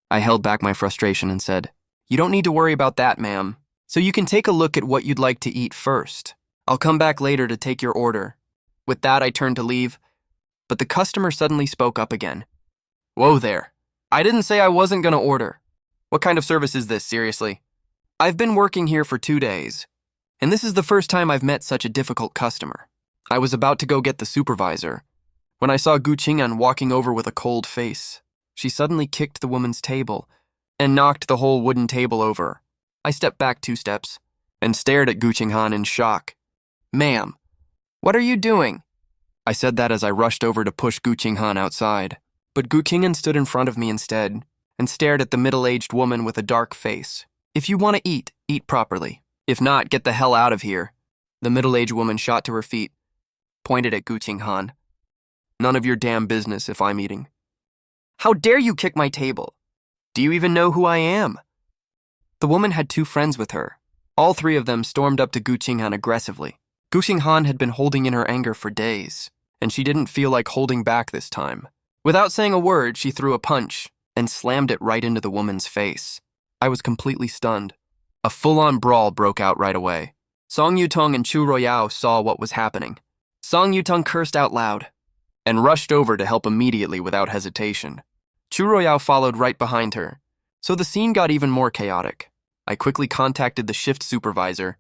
A: I held back my frustration and said, "You don't need to worry about that, ma'am. So you can take a look at what you'd like to eat first. I'll come back later to take your order." With that, I turned to leave, but the customer suddenly spoke up again. "Whoa there. I didn't say I wasn't going to order. What kind of service is this, seriously? I've been working here for 2 days, and this is the first time I've met such a difficult customer." I was about to go get the supervisor when I saw Gu Qinghan walking over with a cold face. She suddenly kicked the woman's table and knocked the whole wooden table over. I stepped back 2 steps and stared at Gu Qinghan in shock. "Ma'am, what are you doing?" I said that as I rushed over to push Gu Qinghan outside. But Gu Qinghan stood in front of me instead and stared at the middle-aged woman with a dark face. "If you want to eat, eat properly. If not, get the hell out of here." The middle-aged woman shot to her feet, pointed at Gu Qinghan. "None of your damn business if I'm eating." "How dare you kick my table? Do you even know who I am?" The woman had 2 friends with her. All 3 of them stormed up to Gu Qinghan aggressively. Gu Qinghan had been holding in her anger for days, and she didn't feel like holding back this time. Without saying a word, she threw a punch and slammed it right into the woman's face. I was completely stunned. A full-on brawl broke out right away. Song Yutong and Chu Royale saw what was happening. Song Yutong cursed out loud and rushed over to help immediately without hesitation. Chu Royale followed right behind her, so the scene got even more chaotic. I quickly contacted the shift supervisor.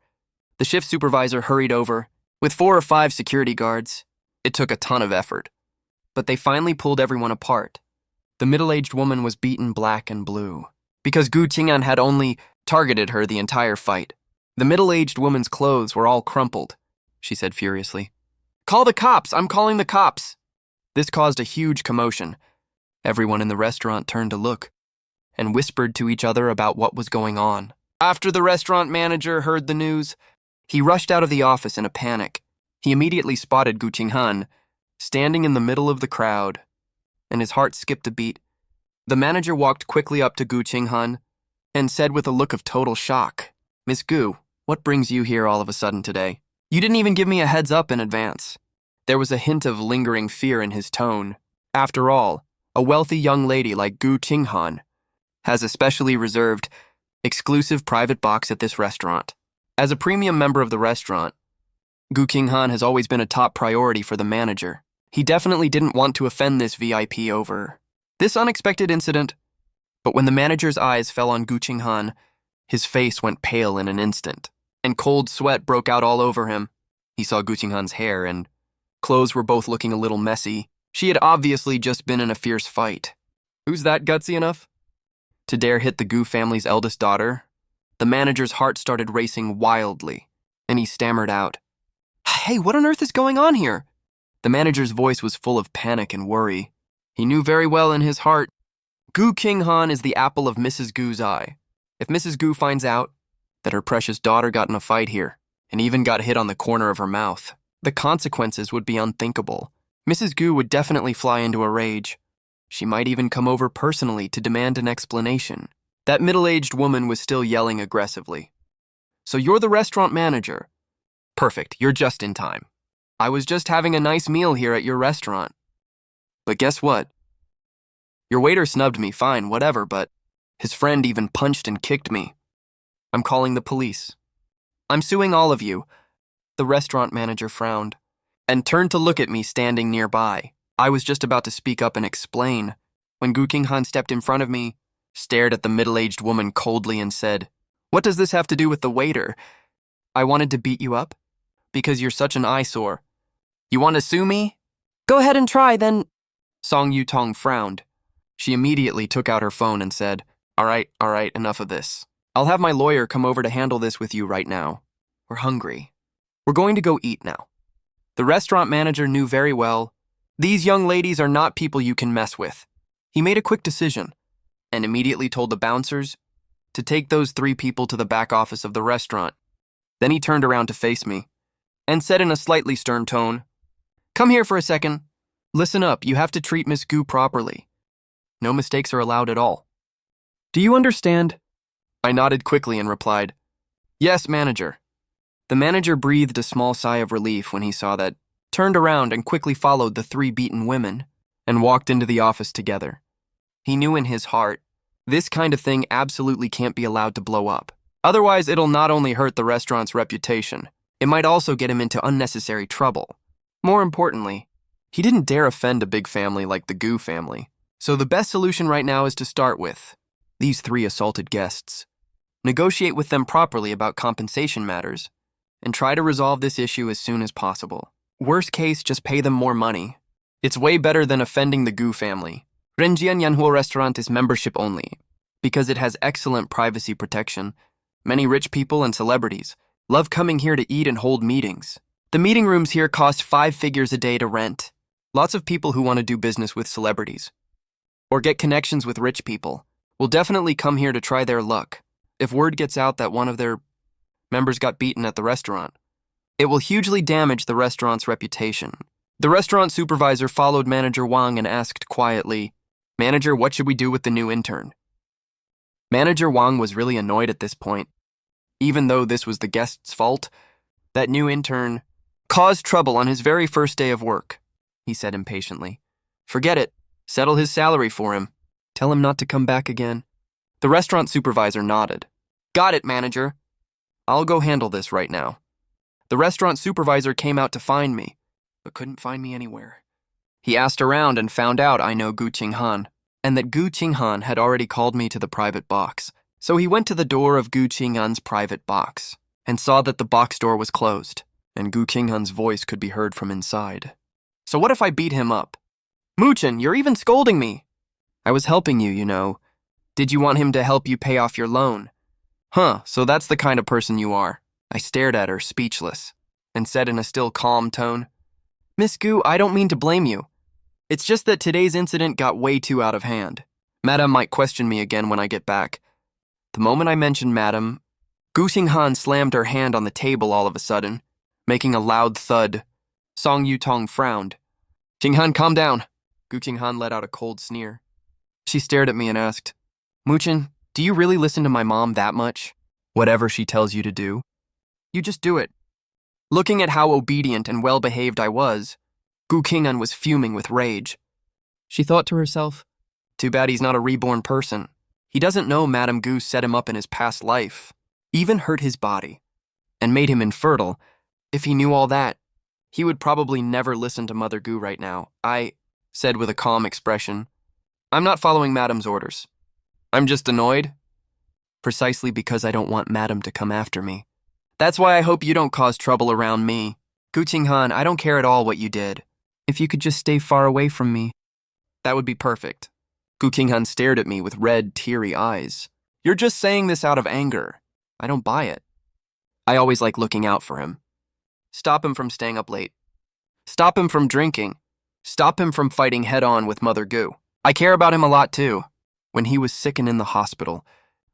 A: The shift supervisor hurried over with 4 or 5 security guards. It took a ton of effort, but they finally pulled everyone apart. The middle-aged woman was beaten black and blue because Gu Qinghan had only targeted her the entire fight. The middle-aged woman's clothes were all crumpled, she said furiously. "Call the cops! I'm calling the cops!" This caused a huge commotion. Everyone in the restaurant turned to look and whispered to each other about what was going on. After the restaurant manager heard the news, he rushed out of the office in a panic. He immediately spotted Gu Qinghan standing in the middle of the crowd, and his heart skipped a beat. The manager walked quickly up to Gu Qinghan and said with a look of total shock, "Miss Gu, what brings you here all of a sudden today? You didn't even give me a heads up in advance." There was a hint of lingering fear in his tone. After all, a wealthy young lady like Gu Qinghan has a specially reserved, exclusive private box at this restaurant. As a premium member of the restaurant, Gu Qinghan has always been a top priority for the manager. He definitely didn't want to offend this VIP over this unexpected incident, but when the manager's eyes fell on Gu Qinghan, his face went pale in an instant, and cold sweat broke out all over him. He saw Gu Qinghan's hair and clothes were both looking a little messy. She had obviously just been in a fierce fight. Who's that gutsy enough to dare hit the Gu family's eldest daughter? The manager's heart started racing wildly, and he stammered out, "Hey, what on earth is going on here?" The manager's voice was full of panic and worry. He knew very well in his heart, Gu Qinghan is the apple of Mrs. Gu's eye. If Mrs. Gu finds out that her precious daughter got in a fight here, and even got hit on the corner of her mouth, the consequences would be unthinkable. Mrs. Gu would definitely fly into a rage. She might even come over personally to demand an explanation. That middle-aged woman was still yelling aggressively. "So you're the restaurant manager? Perfect, you're just in time. I was just having a nice meal here at your restaurant. But guess what? Your waiter snubbed me, fine, whatever, but his friend even punched and kicked me. I'm calling the police. I'm suing all of you." The restaurant manager frowned and turned to look at me standing nearby. I was just about to speak up and explain when Gu Qinghan stepped in front of me, stared at the middle-aged woman coldly and said, "What does this have to do with the waiter? I wanted to beat you up? Because you're such an eyesore. You want to sue me? Go ahead and try, then. Song Yutong frowned. She immediately took out her phone and said, all right, enough of this. I'll have my lawyer come over to handle this with you right now. We're hungry. We're going to go eat now. The restaurant manager knew very well, these young ladies are not people you can mess with. He made a quick decision and immediately told the bouncers to take those 3 people to the back office of the restaurant. Then he turned around to face me and said in a slightly stern tone, come here for a second. Listen up, you have to treat Miss Gu properly. No mistakes are allowed at all. Do you understand? I nodded quickly and replied, yes, manager. The manager breathed a small sigh of relief when he saw that, turned around and quickly followed the 3 beaten women and walked into the office together. He knew in his heart, this kind of thing absolutely can't be allowed to blow up. Otherwise, it'll not only hurt the restaurant's reputation, it might also get him into unnecessary trouble. More importantly, he didn't dare offend a big family like the Gu family. So the best solution right now is to start with these 3 assaulted guests. Negotiate with them properly about compensation matters, and try to resolve this issue as soon as possible. Worst case, just pay them more money. It's way better than offending the Gu family. Renjian Yanhuo restaurant is membership only, because it has excellent privacy protection. Many rich people and celebrities love coming here to eat and hold meetings. The meeting rooms here cost 5 figures a day to rent. Lots of people who want to do business with celebrities or get connections with rich people will definitely come here to try their luck. If word gets out that one of their members got beaten at the restaurant, it will hugely damage the restaurant's reputation. The restaurant supervisor followed Manager Wang and asked quietly, Manager, what should we do with the new intern? Manager Wang was really annoyed at this point. Even though this was the guest's fault, that new intern caused trouble on his very first day of work, he said impatiently. Forget it. Settle his salary for him. Tell him not to come back again. The restaurant supervisor nodded. Got it, manager. I'll go handle this right now. The restaurant supervisor came out to find me, but couldn't find me anywhere. He asked around and found out I know Gu Qinghan, and that Gu Qinghan had already called me to the private box. So he went to the door of Gu Qinghan's private box and saw that the box door was closed, and Gu Qinghan's voice could be heard from inside. So what if I beat him up? Muchen, you're even scolding me. I was helping you, you know. Did you want him to help you pay off your loan? Huh, so that's the kind of person you are. I stared at her, speechless, and said in a still calm tone, Miss Gu, I don't mean to blame you. It's just that today's incident got way too out of hand. Madam might question me again when I get back. The moment I mentioned Madam, Gu Qinghan slammed her hand on the table all of a sudden, making a loud thud. Song Yutong frowned. Qinghan, calm down. Gu Qinghan let out a cold sneer. She stared at me and asked, Muchen, do you really listen to my mom that much? Whatever she tells you to do, you just do it. Looking at how obedient and well-behaved I was, Gu Qinghan was fuming with rage. She thought to herself, too bad he's not a reborn person. He doesn't know Madame Gu set him up in his past life, even hurt his body, and made him infertile. If he knew all that, he would probably never listen to Mother Gu right now. I said with a calm expression, I'm not following Madame's orders. I'm just annoyed, precisely because I don't want Madame to come after me. That's why I hope you don't cause trouble around me. Gu Qinghan, I don't care at all what you did. If you could just stay far away from me, that would be perfect. Gu Qinghan stared at me with red, teary eyes. You're just saying this out of anger. I don't buy it. I always like looking out for him. Stop him from staying up late. Stop him from drinking. Stop him from fighting head-on with Mother Gu. I care about him a lot too. When he was sick and in the hospital,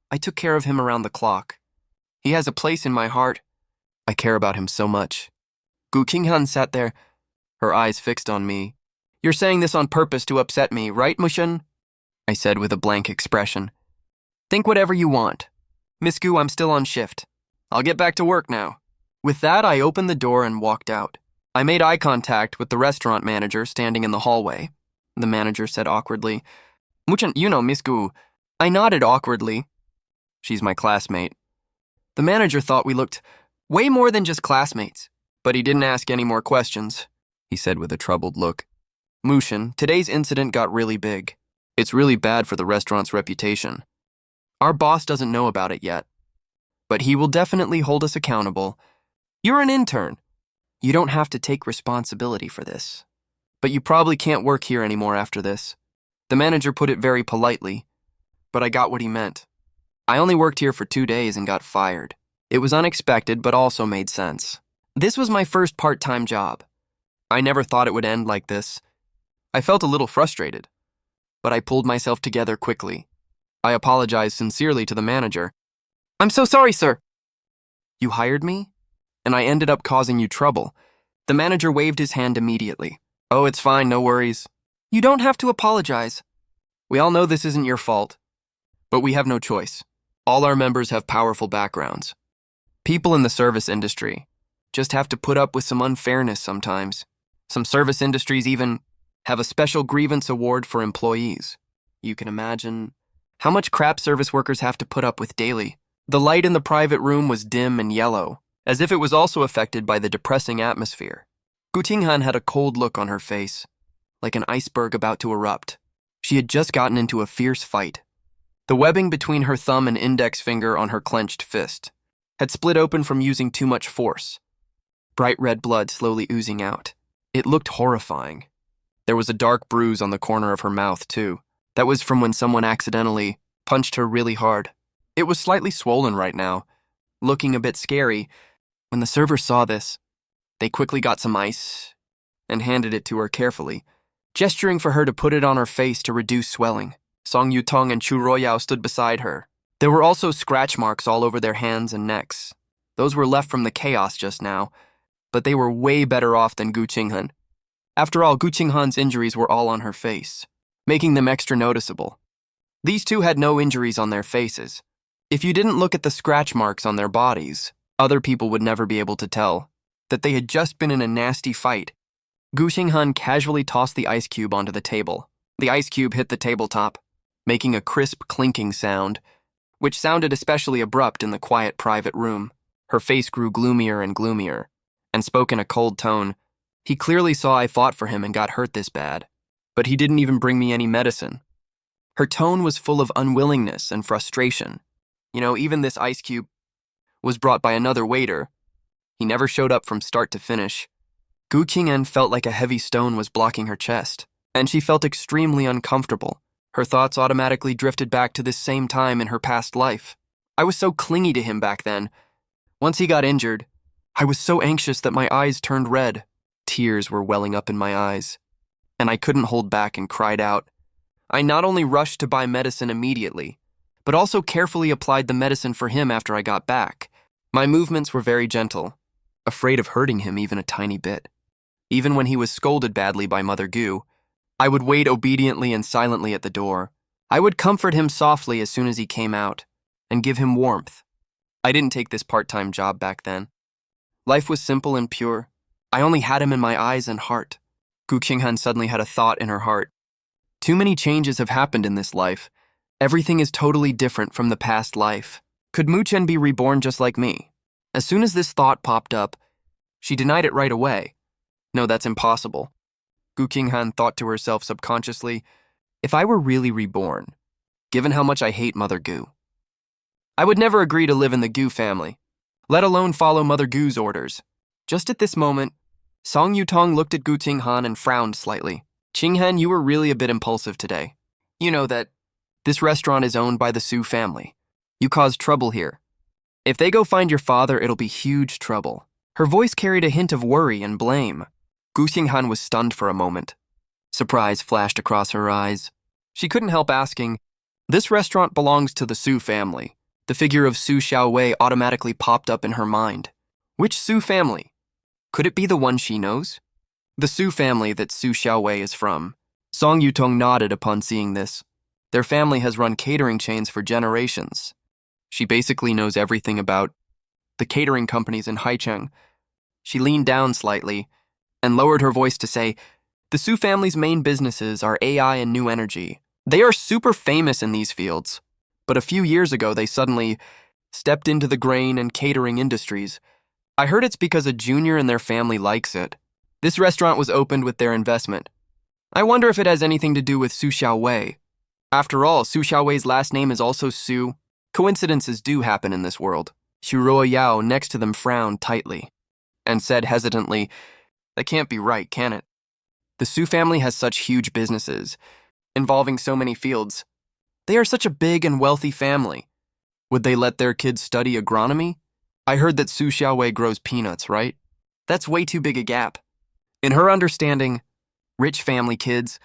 A: I took care of him around the clock. He has a place in my heart. I care about him so much. Gu Qinghan sat there, her eyes fixed on me. You're saying this on purpose to upset me, right, Mushen? I said with a blank expression. Think whatever you want. Miss Gu, I'm still on shift. I'll get back to work now. With that, I opened the door and walked out. I made eye contact with the restaurant manager standing in the hallway. The manager said awkwardly, Muchen, you know Miss Gu. I nodded awkwardly. She's my classmate. The manager thought we looked way more than just classmates, but he didn't ask any more questions. He said with a troubled look, Mushen, today's incident got really big. It's really bad for the restaurant's reputation. Our boss doesn't know about it yet, but he will definitely hold us accountable. You're an intern. You don't have to take responsibility for this. but you probably can't work here anymore after this. The manager put it very politely, but I got what he meant. I only worked here for 2 days and got fired. It was unexpected, but also made sense. This was my first part-time job. I never thought it would end like this. I felt a little frustrated, but I pulled myself together quickly. I apologized sincerely to the manager. "I'm so sorry, sir." "You hired me? And I ended up causing you trouble." The manager waved his hand immediately. "Oh, it's fine, no worries. You don't have to apologize. We all know this isn't your fault. But we have no choice. All our members have powerful backgrounds. People in the service industry just have to put up with some unfairness sometimes. Some service industries even have a special grievance award for employees. You can imagine how much crap service workers have to put up with daily." The light in the private room was dim and yellow, as if it was also affected by the depressing atmosphere. Gu Qinghan had a cold look on her face, like an iceberg about to erupt. She had just gotten into a fierce fight. The webbing between her thumb and index finger on her clenched fist had split open from using too much force, bright red blood slowly oozing out. It looked horrifying. There was a dark bruise on the corner of her mouth, too. That was from when someone accidentally punched her really hard. It was slightly swollen right now, looking a bit scary. When the servers saw this, they quickly got some ice and handed it to her carefully, gesturing for her to put it on her face to reduce swelling. Song Yutong and Chu Royao stood beside her. There were also scratch marks all over their hands and necks. Those were left from the chaos just now, but they were way better off than Gu Qinghan. After all, Gu Qinghan's injuries were all on her face, making them extra noticeable. These two had no injuries on their faces. If you didn't look at the scratch marks on their bodies, other people would never be able to tell that they had just been in a nasty fight. Gu Qinghan casually tossed the ice cube onto the table. The ice cube hit the tabletop, making a crisp clinking sound, which sounded especially abrupt in the quiet private room. Her face grew gloomier and gloomier, and spoke in a cold tone. He clearly saw I fought for him and got hurt this bad, but he didn't even bring me any medicine. Her tone was full of unwillingness and frustration. Even this ice cube was brought by another waiter. He never showed up from start to finish. Gu Qinghan felt like a heavy stone was blocking her chest, and she felt extremely uncomfortable. Her thoughts automatically drifted back to this same time in her past life. I was so clingy to him back then. Once he got injured, I was so anxious that my eyes turned red. Tears were welling up in my eyes, and I couldn't hold back and cried out. I not only rushed to buy medicine immediately, but also carefully applied the medicine for him after I got back. My movements were very gentle, afraid of hurting him even a tiny bit. Even when he was scolded badly by Mother Gu, I would wait obediently and silently at the door. I would comfort him softly as soon as he came out, and give him warmth. I didn't take this part-time job back then. Life was simple and pure. I only had him in my eyes and heart. Gu Qinghan suddenly had a thought in her heart. Too many changes have happened in this life. Everything is totally different from the past life. Could Mu Chen be reborn just like me? As soon as this thought popped up, she denied it right away. No, that's impossible. Gu Qinghan thought to herself subconsciously, if I were really reborn, given how much I hate Mother Gu, I would never agree to live in the Gu family, let alone follow Mother Gu's orders. Just at this moment, Song Yutong looked at Gu Qinghan and frowned slightly. Qinghan, you were really a bit impulsive today. You know that this restaurant is owned by the Su family. You caused trouble here. If they go find your father, it'll be huge trouble. Her voice carried a hint of worry and blame. Gu Qinghan was stunned for a moment. Surprise flashed across her eyes. She couldn't help asking, this restaurant belongs to the Su family. The figure of Su Xiaowei automatically popped up in her mind. Which Su family? Could it be the one she knows? The Su family that Su Xiaowei is from. Song Yutong nodded upon seeing this. Their family has run catering chains for generations. She basically knows everything about the catering companies in Haicheng. She leaned down slightly and lowered her voice to say, the Su family's main businesses are AI and new energy. They are super famous in these fields. But a few years ago, they suddenly stepped into the grain and catering industries. I heard it's because a junior in their family likes it. This restaurant was opened with their investment. I wonder if it has anything to do with Su Xiaowei. After all, Su Xiaowei's last name is also Su. Coincidences do happen in this world. Xu Ruoyao next to them frowned tightly and said hesitantly, that can't be right, can it? The Su family has such huge businesses, involving so many fields. They are such a big and wealthy family. Would they let their kids study agronomy? I heard that Su Xiaowei grows peanuts, right? That's way too big a gap. In her understanding, rich family kids